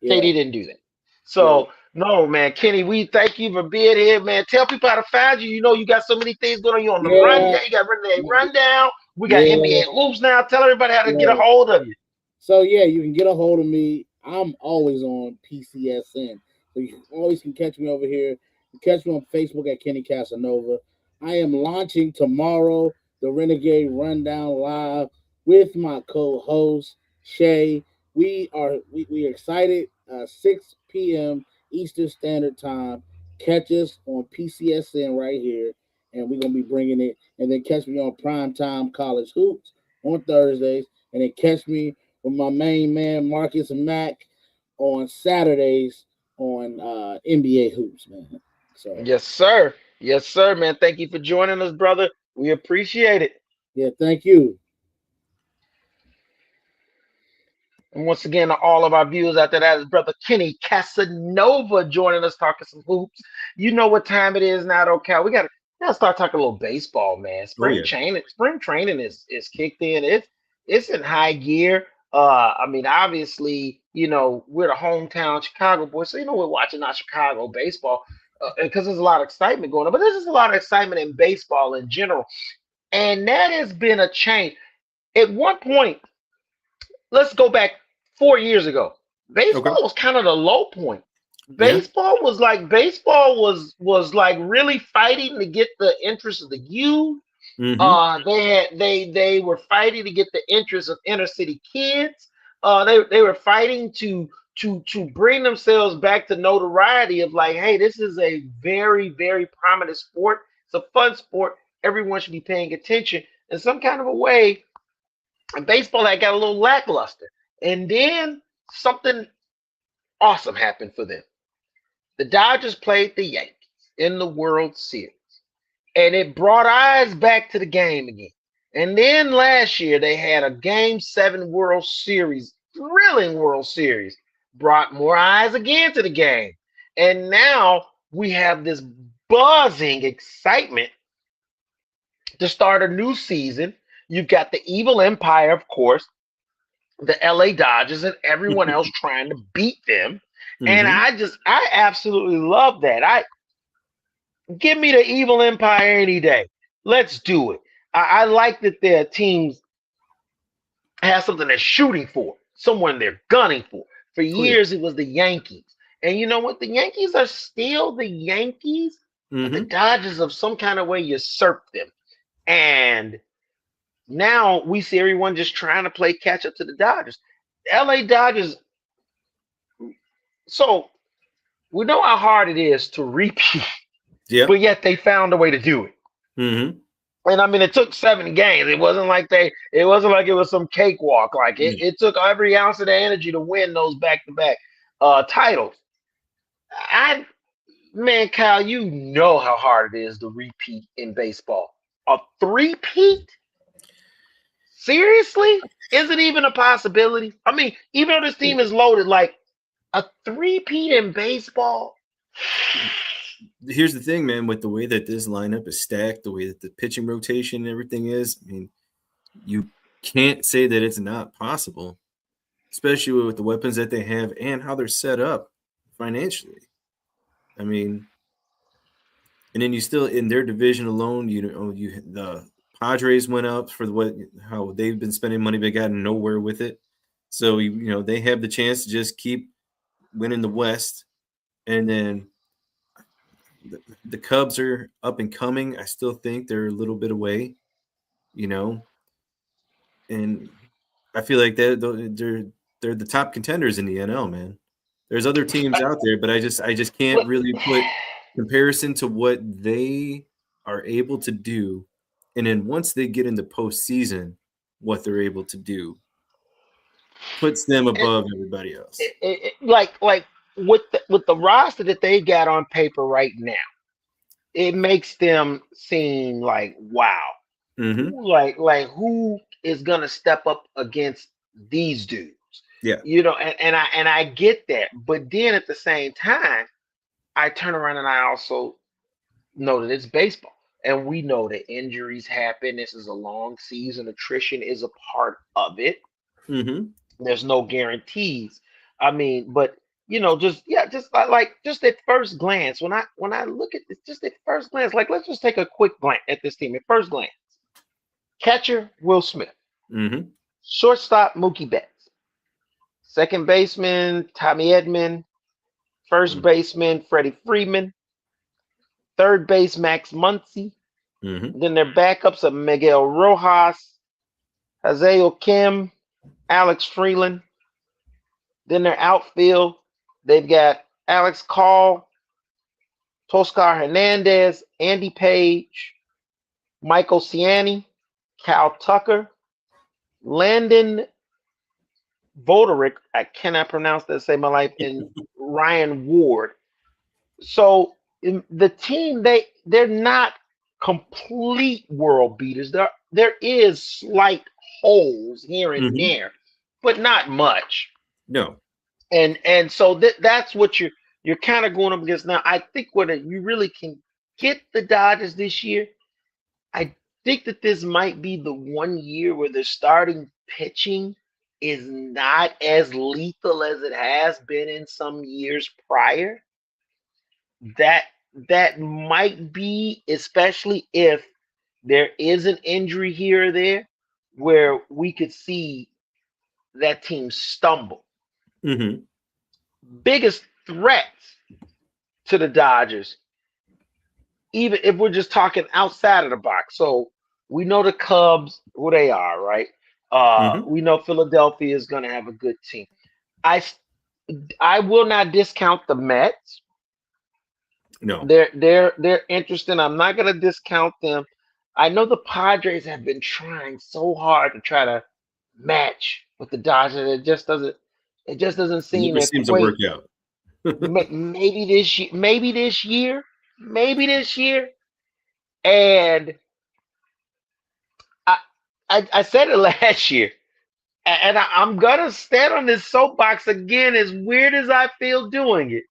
KD didn't do that. So, no, man, Kenny, we thank you for being here, man. Tell people how to find you. You know, you got so many things going on. You on the rundown. You got rundown. We got NBA hoops now. Tell everybody how to get a hold of you. So, you can get a hold of me. I'm always on PCSN. So you always can catch me over here. You can catch me on Facebook at Kenny Casanova. I am launching tomorrow the Renegade Rundown Live with my co-host Shay. We are excited. 6 p.m. Eastern Standard Time. Catch us on PCSN right here, and we're gonna be bringing it. And then catch me on Primetime College Hoops on Thursdays, and then catch me with my main man Marcus and Mac on Saturdays on NBA Hoops, man. So Yes, sir. Yes, sir, man. Thank you for joining us, brother. We appreciate it. yeah, thank you. And once again, to all of our viewers after that is brother Kenny Casanova joining us talking some hoops. You know what time it is now, though, Cal. We gotta start talking a little baseball, man. Oh yeah. Spring training is kicked in. It's in high gear. I mean, obviously, we're the hometown Chicago boys, so we're watching our Chicago baseball because there's a lot of excitement going on. But there's just a lot of excitement in baseball in general, and that has been a change. At one point, let's go back 4 years ago. Okay. Baseball was kind of the low point. Yeah. Baseball was like really fighting to get the interest of the youth. Mm-hmm. They were fighting to get the interest of inner city kids. They were fighting to bring themselves back to notoriety of like, hey, this is a very, very prominent sport. It's a fun sport. Everyone should be paying attention in some kind of a way. And baseball had got a little lackluster. And then something awesome happened for them. The Dodgers played the Yankees in the World Series, and it brought eyes back to the game again. And then last year they had a Game 7 World Series, thrilling World Series, brought more eyes again to the game. And now we have this buzzing excitement to start a new season. You've got the evil empire, of course, the LA Dodgers, and everyone else trying to beat them. And Mm-hmm. I absolutely love that. Give me the evil empire any day. Let's do it. I like that their teams have something they're shooting for, someone they're gunning for. For Oh yeah. years, it was the Yankees. And you know what? The Yankees are still the Yankees, but the Mm-hmm. Dodgers, of some kind of way, usurped them. And now we see everyone just trying to play catch up to the Dodgers. LA Dodgers. So we know how hard it is to repeat, but Yep. yet they found a way to do it. Mm-hmm. And I mean, it took 7 games. It wasn't like it was some cakewalk. Like it took every ounce of their energy to win those back-to-back titles. I Man, Kyle, you know how hard it is to repeat in baseball. A three-peat? Seriously? Is it even a possibility? I mean, even though this team is loaded, like a three-peat in baseball. Here's the thing, man, with the way that this lineup is stacked, the way that the pitching rotation and everything is, I mean, you can't say that it's not possible, especially with the weapons that they have and how they're set up financially. I mean, and then you still in their division alone, the Padres went up for how they've been spending money, but gotten nowhere with it. So they have the chance to just keep winning the West, and then the Cubs are up and coming. I still think they're a little bit away, and I feel like they're the top contenders in the NL, man. There's other teams out there, but I just can't But really put comparison to what they are able to do, and then once they get into postseason, what they're able to do puts them above everybody else. like with the roster that they got on paper right now, it makes them seem like wow. Mm-hmm. Like who is gonna step up against these dudes? Yeah. And I get that, but then at the same time, I turn around and I also know that it's baseball. And we know that injuries happen. This is a long season. Attrition is a part of it. Mm-hmm. There's no guarantees. I mean, but just at first glance, when I look at this, just at first glance, like let's just take a quick glance at this team. At first glance, catcher Will Smith, Mm-hmm. shortstop Mookie Betts, second baseman Tommy Edman, first baseman Freddie Freeman, third base Max Muncy. Mm-hmm. Then their backups are Miguel Rojas, Hazael Kim, Alex Freeland. Then their outfield, they've got Alex Call, Toscar Hernandez, Andy Page, Michael Ciani, Cal Tucker, Landon Vodorick, I cannot pronounce that to save my life, and Ryan Ward. So the team, they're not complete world beaters. There is slight holes here and Mhm. there, but not much. No. And so that's what you're kind of going up against now. I think what you really can get the Dodgers this year. I think that this might be the one year where the starting pitching is not as lethal as it has been in some years prior. That that might be, especially if there is an injury here or there, where we could see that team stumble. Hmm. Biggest threats to the Dodgers, even if we're just talking outside of the box. So we know the Cubs, who they are, right? Hmm. We know Philadelphia is going to have a good team. I I will not discount the Mets. No. They're interesting. I'm not going to discount them. I know the Padres have been trying so hard to try to match with the Dodgers. It just doesn't It seem never to seems to work equate. out. Maybe this year, maybe this year. And I, I said it last year, and I'm gonna stand on this soapbox again. As weird as I feel doing it,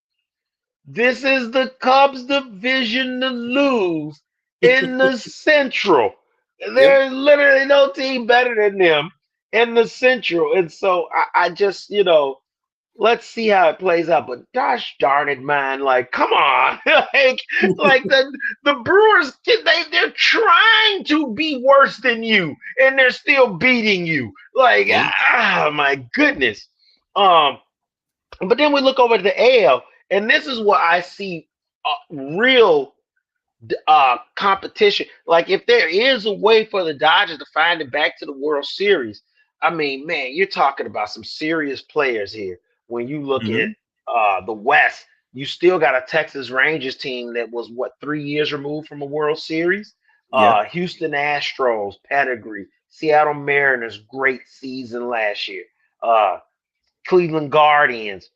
this is the Cubs' division to lose in the Central. Yep. There's literally no team better than them in the Central, and so I just let's see how it plays out. But gosh darn it, man! Like, come on, like the Brewers, they're trying to be worse than you, and they're still beating you. Like, Yep. my goodness. Um, but then we look over to the AL, and this is what I see real competition. Like, if there is a way for the Dodgers to find it back to the World Series, I mean, man, you're talking about some serious players here. When you look at Hmm. the West, you still got a Texas Rangers team that was what 3 years removed from a World Series. Yeah. Houston Astros pedigree, Seattle Mariners great season last year. Cleveland Guardians,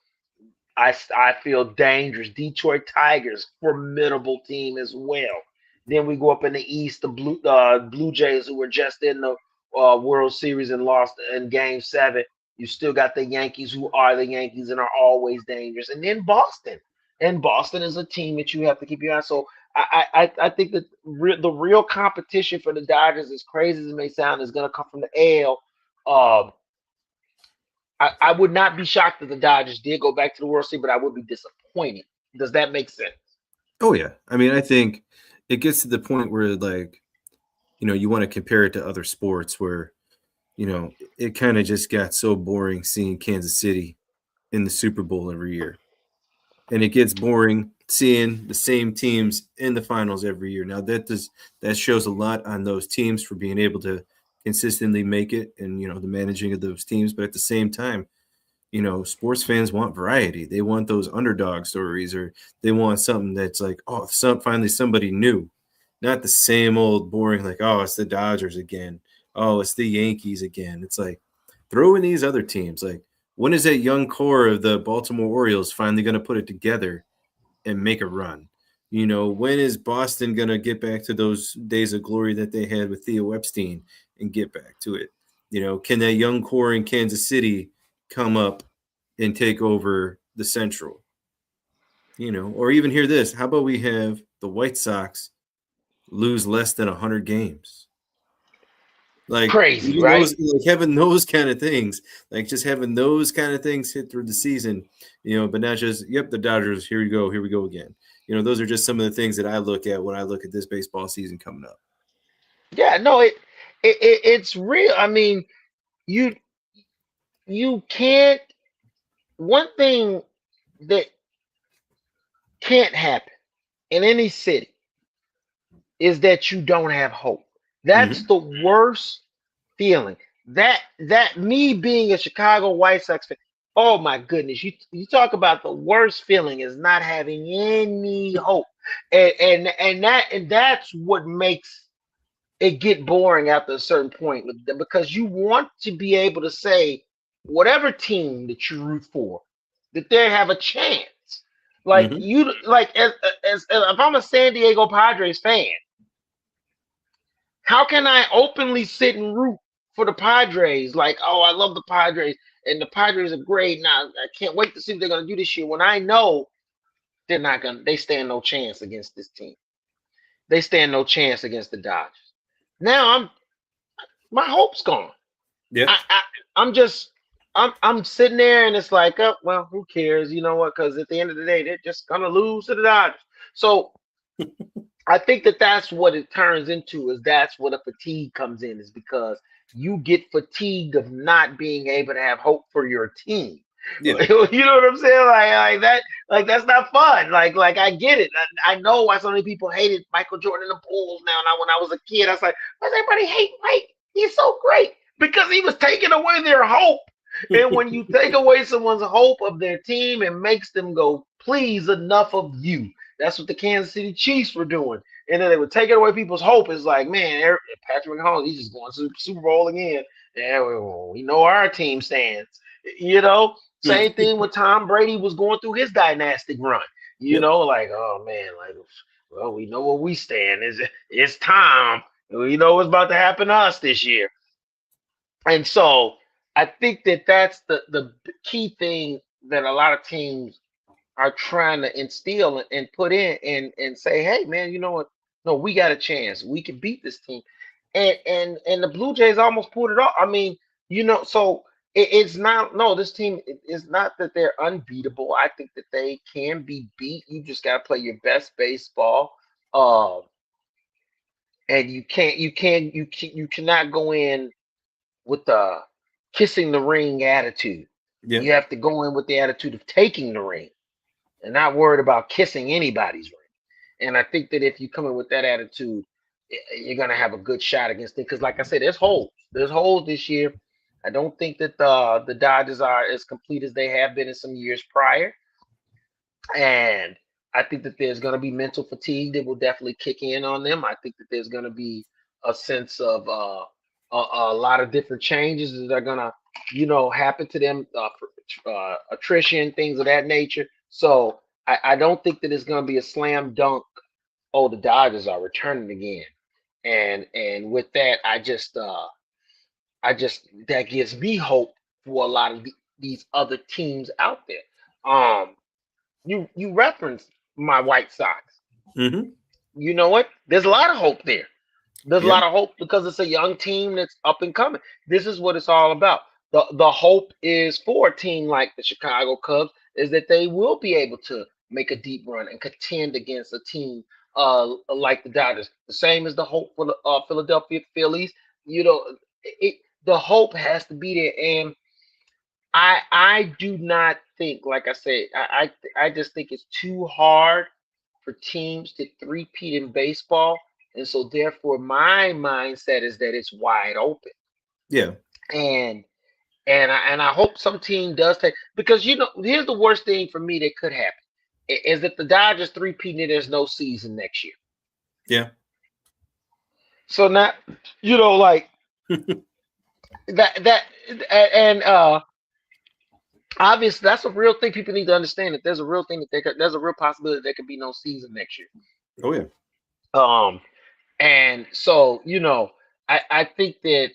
I feel dangerous. Detroit Tigers, formidable team as well. Then we go up in the East, the Blue Jays, who were just in the World Series and lost in Game 7. You still got the Yankees, who are the Yankees and are always dangerous. And then Boston. And Boston is a team that you have to keep your eye on. So I think that the real competition for the Dodgers, as crazy as it may sound, is going to come from the AL. I would not be shocked if the Dodgers did go back to the World Series, but I would be disappointed. Does that make sense? Oh yeah. I mean, I think it gets to the point where like, you want to compare it to other sports where, it kind of just got so boring seeing Kansas City in the Super Bowl every year. And it gets boring seeing the same teams in the finals every year. Now that shows a lot on those teams for being able to consistently make it and the managing of those teams. But at the same time, sports fans want variety. They want those underdog stories, or they want something that's like, oh, finally somebody new, not the same old boring, like, oh, it's the Dodgers again. Oh, it's the Yankees again. It's like, throw in these other teams. Like, when is that young core of the Baltimore Orioles finally going to put it together and make a run? When is Boston going to get back to those days of glory that they had with Theo Epstein and get back to it? Can that young core in Kansas City come up and take over the Central? Or even hear this. How about we have the White Sox lose less than 100 games? Like, Crazy, even right? those, like having those kind of things, like just having those kind of things hit through the season, but not just, yep, the Dodgers, here we go again. Those are just some of the things that I look at when I look at this baseball season coming up. Yeah, no, it's real. I mean, you you can't. One thing that can't happen in any city is that you don't have hope. That's Mm-hmm. the worst feeling. That me being a Chicago White Sox fan, oh my goodness, you talk about the worst feeling is not having any hope. And that's what makes it get boring after a certain point because you want to be able to say whatever team that you root for that they have a chance. Like you, like as if I'm a San Diego Padres fan, how can I openly sit and root for the Padres? Like, oh, I love the Padres, and the Padres are great. Now I can't wait to see what they're gonna do this year. When I know they're not gonna, they stand no chance against this team. They stand no chance against the Dodgers. Now my hope's gone. Yeah. I'm sitting there and it's like, oh, well, who cares? You know what? Because at the end of the day, they're just gonna lose to the Dodgers. So I think that's what it turns into. Is that's what a fatigue comes in, is because you get fatigued of not being able to have hope for your team. Yeah. You know what I'm saying? Like that, like that's not fun. Like I get it. I know why so many people hated Michael Jordan and the Bulls now. And when I was a kid, I was like, why does everybody hate Mike? He's so great because he was taking away their hope. And when you take away someone's hope of their team, it makes them go, please, enough of you. That's what the Kansas City Chiefs were doing. And then they were taking away people's hope. It's like, man, Patrick Mahomes, he's just going to the Super Bowl again. Yeah, we know our team stands. You know, same thing when Tom Brady was going through his dynastic run. You know, like, oh, man, like, well, we know where we stand. It's Tom. We know what's about to happen to us this year. And so I think that's the key thing that a lot of teams are trying to instill and put in and say, hey, man, you know what? No, we got a chance. We can beat this team. And the Blue Jays almost pulled it off. I mean, you know, so it's not, no, this team is not that they're unbeatable. I think that they can be beat. You just got to play your best baseball. And you cannot go in with the kissing the ring attitude. Yeah. You have to go in with the attitude of taking the ring and not worried about kissing anybody's ring. And I think that if you come in with that attitude, you're going to have a good shot against it. Because like I said, there's holes. There's holes this year. I don't think that the Dodgers are as complete as they have been in some years prior. And I think that there's going to be mental fatigue that will definitely kick in on them. I think that there's going to be a sense of a lot of different changes that are going to, you know, happen to them, attrition, things of that nature. So I don't think that it's going to be a slam dunk. Oh, the Dodgers are returning again. And with that, I just that gives me hope for a lot of these other teams out there. You referenced my White Sox. Mm-hmm. You know what? There's a lot of hope there. There's a lot of hope because it's a young team that's up and coming. This is what it's all about. The hope is for a team like the Chicago Cubs is that they will be able to make a deep run and contend against a team like the Dodgers. The same as the hope for the Philadelphia Phillies. You know, the hope has to be there. And I do not think, like I said, I just think it's too hard for teams to three-peat in baseball. And so therefore my mindset is that it's wide open. Yeah. And I hope some team does take, because you know, here's the worst thing for me that could happen is that the Dodgers three-peat and there's no season next year. Yeah. So now, you know, like obviously that's a real thing. People need to understand that there's a real thing that there's a real possibility there could be no season next year. Oh yeah. And so, you know, I think that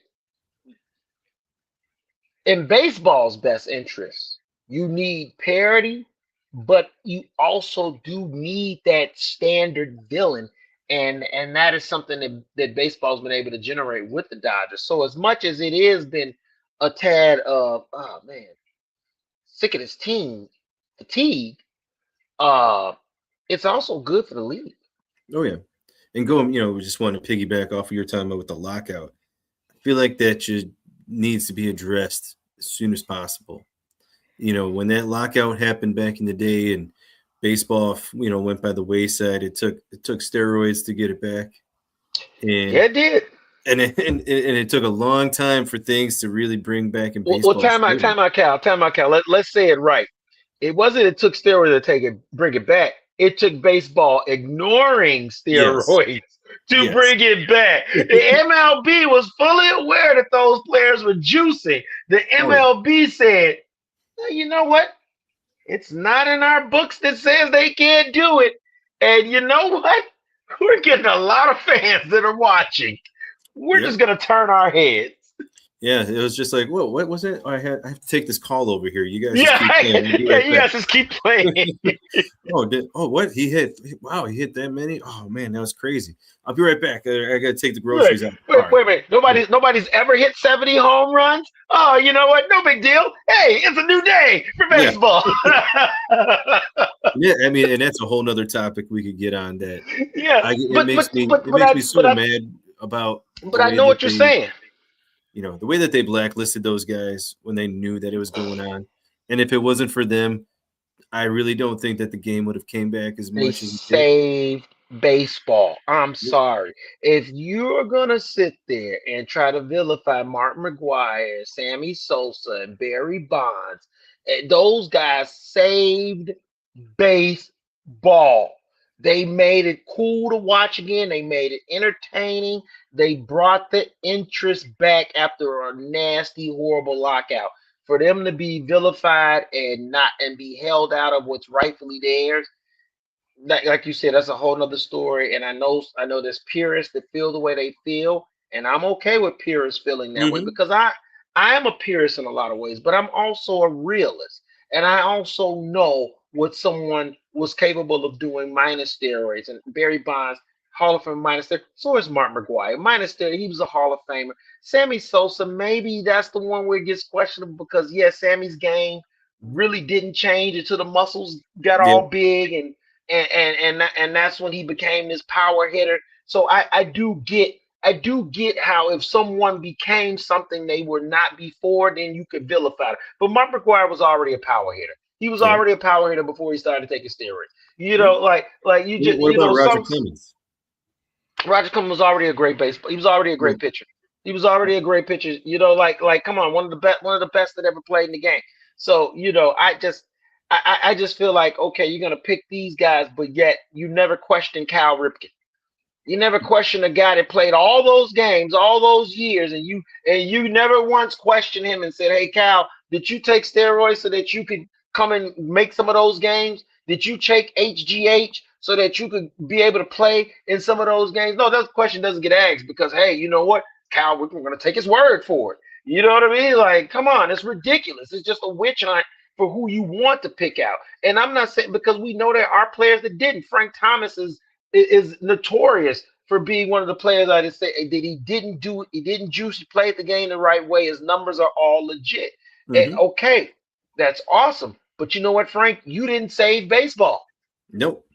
in baseball's best interest, you need parity, but you also do need that standard villain. And that is something that baseball's been able to generate with the Dodgers. So as much as it has been a tad of, oh man, sick of this team fatigue, it's also good for the league. Oh yeah. And going, you know, we just want to piggyback off of your time with the lockout. I feel like that needs to be addressed as soon as possible. You know, when that lockout happened back in the day and baseball, you know, went by the wayside, it took steroids to get it back. And yeah, it did. And it took a long time for things to really bring back in baseball. Well, time out, Cal. Let's say it right. It wasn't it took steroids to bring it back. It took baseball ignoring steroids to bring it back. The MLB was fully aware that those players were juicing. The MLB said, you know what? It's not in our books that says they can't do it. And you know what? We're getting a lot of fans that are watching. We're just gonna turn our heads. Yeah, it was just like, whoa, what was it? I have to take this call over here. You guys just keep playing. You guys just keep playing. What? He hit that many? Oh man, that was crazy. I'll be right back. I gotta take the groceries out. Wait a minute. Nobody's ever hit 70 home runs. Oh, you know what? No big deal. Hey, it's a new day for baseball. Yeah, I mean, and that's a whole nother topic we could get on that. Yeah, it makes me so mad about. But I know what you're saying. You know, the way that they blacklisted those guys when they knew that it was going on. And if it wasn't for them, I really don't think that the game would have came back as much as it saved baseball. I'm sorry. If you're going to sit there and try to vilify Mark McGwire, Sammy Sosa, and Barry Bonds, those guys saved baseball. They made it cool to watch again. They made it entertaining. They brought the interest back after a nasty, horrible lockout. For them to be vilified and be held out of what's rightfully theirs, like you said, that's a whole nother story. And I know there's purists that feel the way they feel, and I'm okay with purists feeling that way because I am a purist in a lot of ways, but I'm also a realist, and I also know what someone was capable of doing minus steroids. And Barry Bonds, Hall of Fame minus steroids. So is Mark McGwire. Minus steroids, he was a Hall of Famer. Sammy Sosa, maybe that's the one where it gets questionable because, Sammy's game really didn't change until the muscles got all big, and that's when he became this power hitter. So I do get how if someone became something they were not before, then you could vilify it. But Mark McGwire was already a power hitter. He was already a power hitter before he started taking steroids. You know, like you just. What about Roger Clemens? Roger Clemens was already a great baseball. He was already a great pitcher. He was already a great pitcher. You know, like come on, one of the best that ever played in the game. So I just feel like, okay, you're gonna pick these guys, but yet you never question Cal Ripken. You never question a guy that played all those games, all those years, and you never once questioned him and said, "Hey, Cal, did you take steroids so that you could come and make some of those games? Did you take HGH so that you could be able to play in some of those games?" No, that question doesn't get asked because, hey, you know what, Cal, we're going to take his word for it. You know what I mean? Like, come on, it's ridiculous. It's just a witch hunt for who you want to pick out. And I'm not saying, because we know there are players that didn't. Frank Thomas is notorious for being one of the players I just say that he didn't juice. He played the game the right way. His numbers are all legit. And okay, that's awesome. But you know what, Frank? You didn't save baseball. Nope.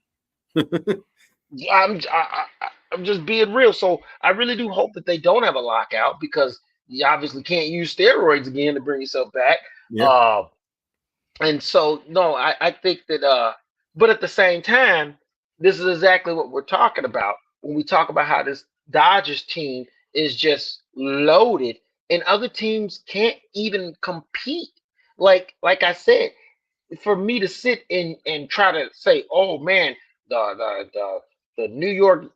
I'm just being real. So I really do hope that they don't have a lockout because you obviously can't use steroids again to bring yourself back. Yeah. And so, no, I think that, but at the same time, this is exactly what we're talking about when we talk about how this Dodgers team is just loaded and other teams can't even compete. Like I said, for me to sit and try to say, oh man, the New York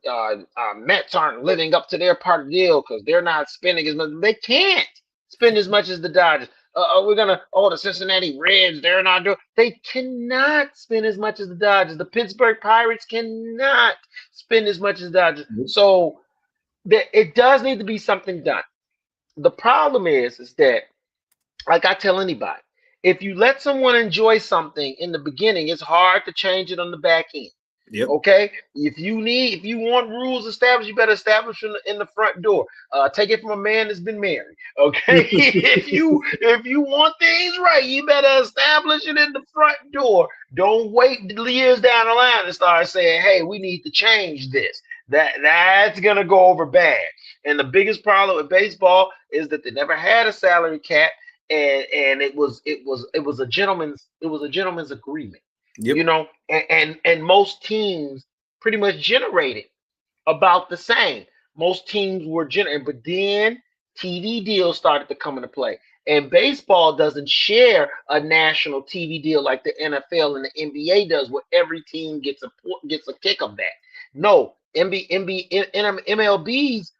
Mets aren't living up to their part of the deal because they're not spending as much. They can't spend as much as the Dodgers. The Cincinnati Reds, they're not doing. They cannot spend as much as the Dodgers. The Pittsburgh Pirates cannot spend as much as the Dodgers. So it does need to be something done. The problem is that, like I tell anybody, if you let someone enjoy something in the beginning, it's hard to change it on the back end. Yep. Okay. If you want rules established, you better establish them in the front door. Take it from a man that's been married. Okay. if you want things right, you better establish it in the front door. Don't wait years down the line and start saying, "Hey, we need to change this." That's gonna go over bad. And the biggest problem with baseball is that they never had a salary cap, and it was a gentleman's agreement. Yep. You know, and most teams pretty much generated about the same. Most teams were generating, but then TV deals started to come into play. And baseball doesn't share a national TV deal like the NFL and the NBA does, where every team gets a kick of that. No, MLB's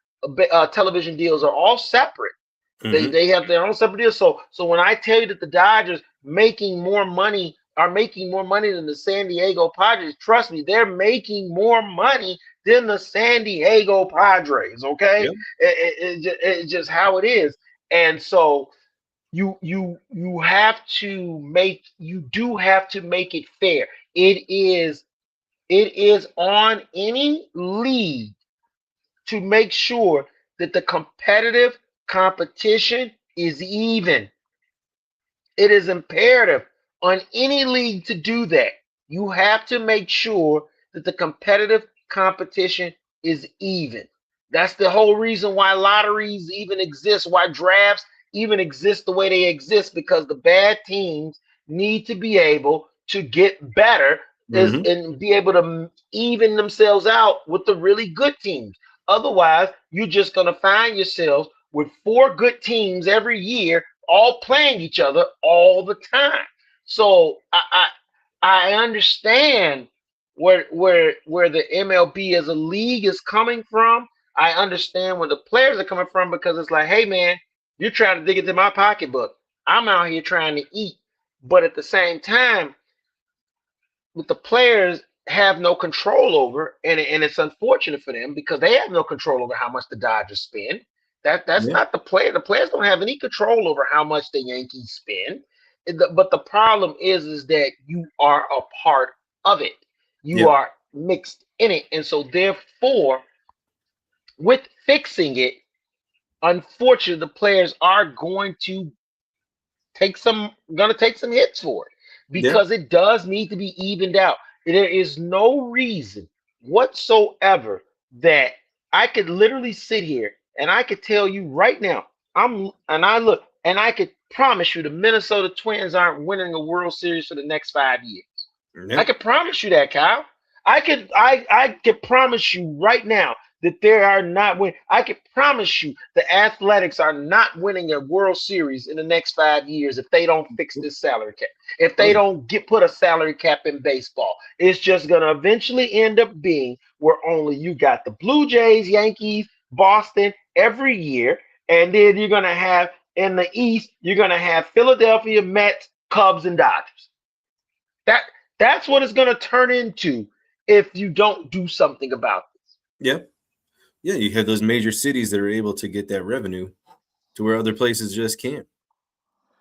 television deals are all separate. They have their own separate deals. So when I tell you that the Dodgers making more money are making more money than the San Diego Padres. Trust me, they're making more money than the San Diego Padres. Okay, Yep. it's just how it is. And so you do have to make it fair. It is on any league to make sure that the competitive competition is even. It is imperative on any league to do that. You have to make sure that the competitive competition is even. That's the whole reason why lotteries even exist, why drafts even exist the way they exist, because the bad teams need to be able to get better Mm-hmm. and be able to even themselves out with the really good teams. Otherwise, you're just going to find yourselves with four good teams every year all playing each other all the time. So I understand where the MLB as a league is coming from. I understand where the players are coming from, because it's like, hey man, you're trying to dig into my pocketbook. I'm out here trying to eat. But at the same time, with the players have no control over, and it's unfortunate for them because they have no control over how much the Dodgers spend. That's Yeah. not the player. The players don't have any control over how much the Yankees spend. But the problem is that you are a part of it. You Yep. are mixed in it, and so therefore, with fixing it, unfortunately, the players are gonna take some hits for it, Yep. because it does need to be evened out. There is no reason whatsoever that I could literally sit here and I could tell you right now, I could promise you the Minnesota Twins aren't winning a World Series for the next 5 years. I Yep. could promise you that, Kyle. I could promise you right now that they are not winning. I could promise you the Athletics are not winning a World Series in the next 5 years if they don't fix this salary cap. If Oh they yeah. don't put a salary cap in baseball, it's just gonna eventually end up being where only you got the Blue Jays, Yankees, Boston every year, and then you're gonna have in the East, you're gonna have Philadelphia, Mets, Cubs, and Dodgers. That that's what it's gonna turn into if you don't do something about this. Yep. Yeah. You have those major cities that are able to get that revenue to where other places just can't.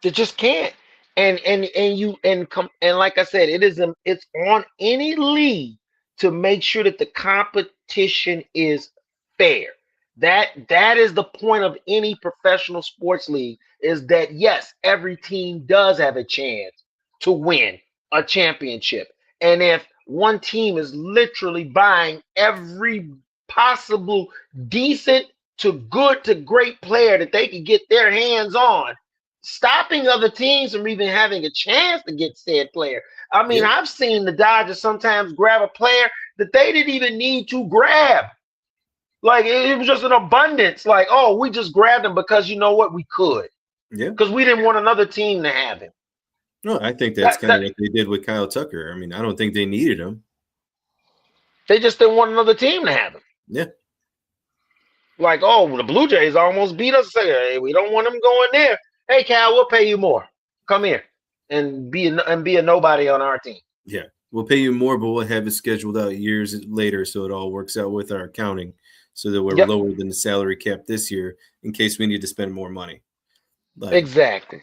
They just can't. And like I said, it's on any league to make sure that the competition is fair. That is the point of any professional sports league, is that yes, every team does have a chance to win a championship. And if one team is literally buying every possible decent to good to great player that they can get their hands on, stopping other teams from even having a chance to get said player. I mean, Yep. I've seen the Dodgers sometimes grab a player that they didn't even need to grab. Like it was just an abundance. Like, oh, we just grabbed him because you know what, we could, Yeah. because we didn't want another team to have him. No, I think that's That kind of that what they did with Kyle Tucker. I mean, I don't think they needed him. They just didn't want another team to have him. Yeah. Like, oh, the Blue Jays almost beat us. Say, hey, we don't want him going there. Hey, Cal, we'll pay you more. Come here and be a nobody on our team. Yeah. We'll pay you more, but we'll have it scheduled out years later so it all works out with our accounting so that we're Yep. lower than the salary cap this year in case we need to spend more money. Like, Exactly.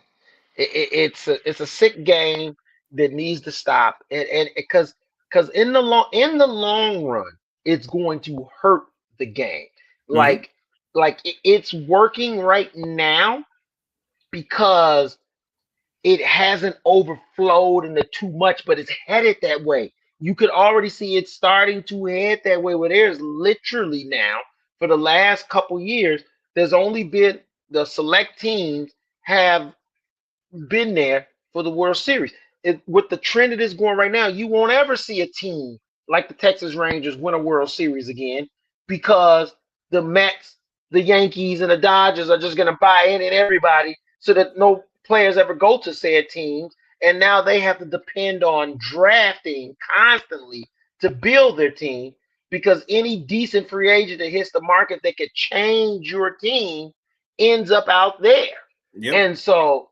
It's a sick game that needs to stop, and because in the long run, it's going to hurt the game. mhm. Like it's working right now because it hasn't overflowed into too much, but it's headed that way. You could already see it starting to head that way, where there's literally now, for the last couple years, there's only been the select teams have been there for the World Series. With the trend that is going right now, you won't ever see a team like the Texas Rangers win a World Series again, because the Mets, the Yankees, and the Dodgers are just going to buy in and everybody, so that no players ever go to said teams. And now they have to depend on drafting constantly to build their team, because any decent free agent that hits the market that could change your team ends up out there. Yep. And so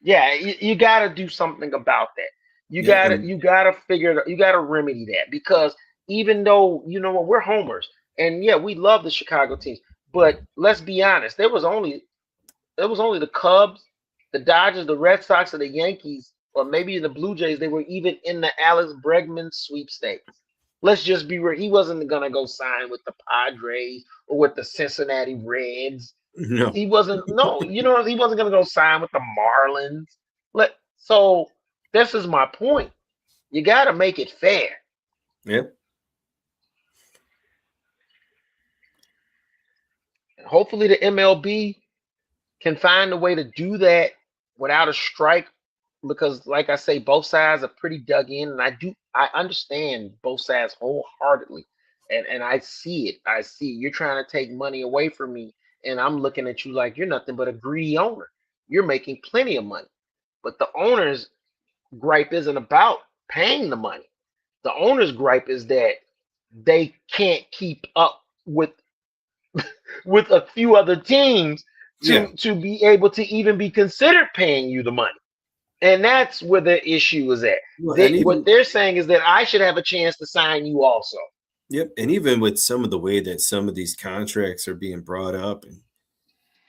yeah, you got to do something about that. You gotta figure it out. You gotta remedy that, because even though, you know what, we're homers, and yeah, we love the Chicago teams, but let's be honest, there was only the Cubs, the Dodgers, the Red Sox, and the Yankees, or maybe the Blue Jays. They were even in the Alex Bregman sweepstakes. Let's just be real. He wasn't gonna go sign with the Padres or with the Cincinnati Reds. No, He wasn't. No, he wasn't gonna go sign with the Marlins. So this is my point. You got to make it fair. Yep. And hopefully the MLB can find a way to do that without a strike, because like I say, both sides are pretty dug in, and I understand both sides wholeheartedly. And I see it. I see you're trying to take money away from me, and I'm looking at you like you're nothing but a greedy owner. You're making plenty of money. But the owner's gripe isn't about paying the money. The owner's gripe is that they can't keep up with a few other teams to be able to even be considered paying you the money. And that's where the issue is at. What they're saying is that I should have a chance to sign you also. Yep. And even with some of the way that some of these contracts are being brought up and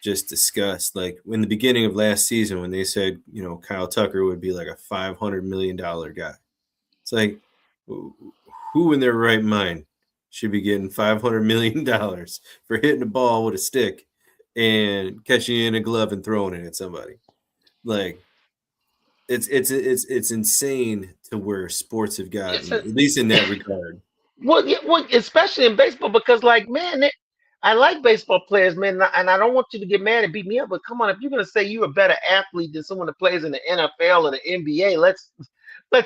just discussed, like in the beginning of last season when they said, Kyle Tucker would be like a $500 million guy. It's like, who in their right mind should be getting $500 million for hitting a ball with a stick and catching it in a glove and throwing it at somebody? Like, it's insane to where sports have gotten, at least in that regard. Well, especially in baseball, because I like baseball players, man, and I don't want you to get mad and beat me up, but come on, if you're gonna say you're a better athlete than someone that plays in the NFL or the NBA, let's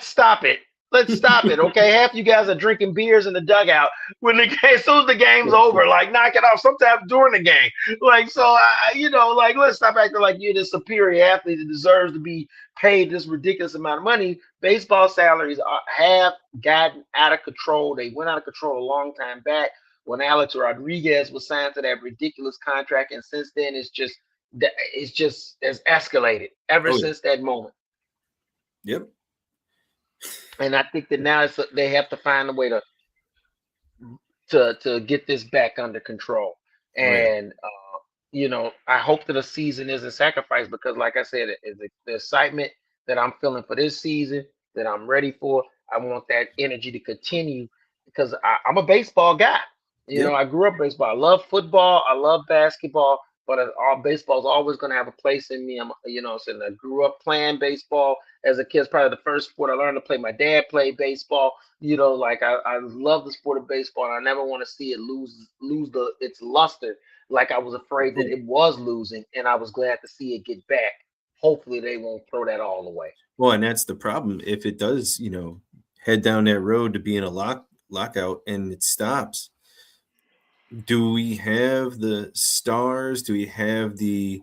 stop it. Let's stop it, okay? Half you guys are drinking beers in the dugout as soon as the game's over. Like, knock it off. Sometimes during the game, let's stop acting like you're the superior athlete that deserves to be paid this ridiculous amount of money. Baseball salaries have gotten out of control. They went out of control a long time back when Alex Rodriguez was signed to that ridiculous contract, and since then it's just has escalated ever since that moment. Yep. And I think that now they have to find a way to get this back under control. And I hope that a season isn't sacrificed, because, like I said, the excitement that I'm feeling for this season, that I'm ready for, I want that energy to continue, because I'm a baseball guy. I grew up baseball. I love football. I love basketball. But baseball is always going to have a place in me. I grew up playing baseball as a kid. It's probably the first sport I learned to play. My dad played baseball. I love the sport of baseball, and I never want to see it lose its luster, like I was afraid that it was losing, and I was glad to see it get back. Hopefully, they won't throw that all away. Well, and that's the problem. If it does, head down that road to being a lockout and it stops, do we have the stars? Do we have the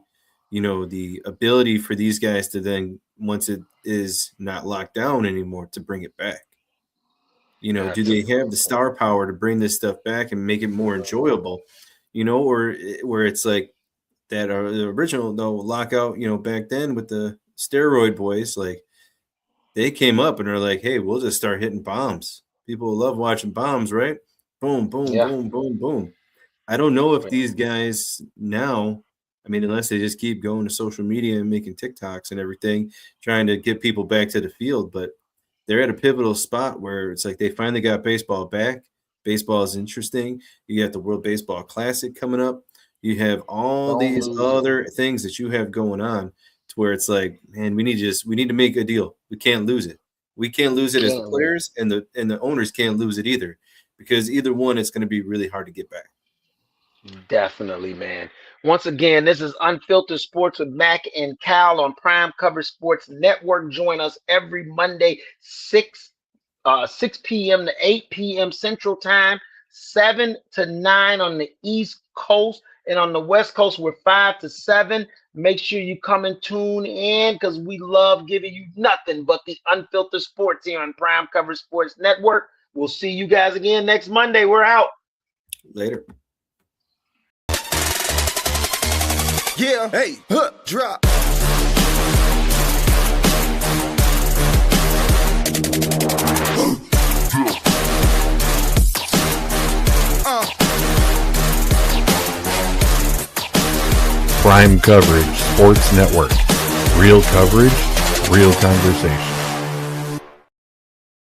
ability for these guys to then, once it is not locked down anymore, to bring it back? Do they have the star power to bring this stuff back and make it more enjoyable? Or where it's like that the original lockout, back then with the steroid boys, like they came up and are like, hey, we'll just start hitting bombs. People love watching bombs, right? Boom, boom, boom, boom, boom. I don't know if these guys now, unless they just keep going to social media and making TikToks and everything, trying to get people back to the field, but they're at a pivotal spot where it's like they finally got baseball back. Baseball is interesting. You got the World Baseball Classic coming up. You have all these other things that you have going on to where it's like, man, we need to make a deal. We can't lose it. We can't lose it as the players, and the owners can't lose it either, because either one, it's going to be really hard to get back. Definitely, man. Once again, this is Unfiltered Sports with Mac and Cal on Prime Cover Sports Network. Join us every Monday, 6 p.m. to 8 p.m. Central Time, 7 to 9 on the East Coast, and on the West Coast, we're 5 to 7. Make sure you come and tune in, because we love giving you nothing but the Unfiltered Sports here on Prime Cover Sports Network. We'll see you guys again next Monday. We're out. Later. Yeah, hey, drop. Prime Coverage Sports Network. Real coverage, real conversation.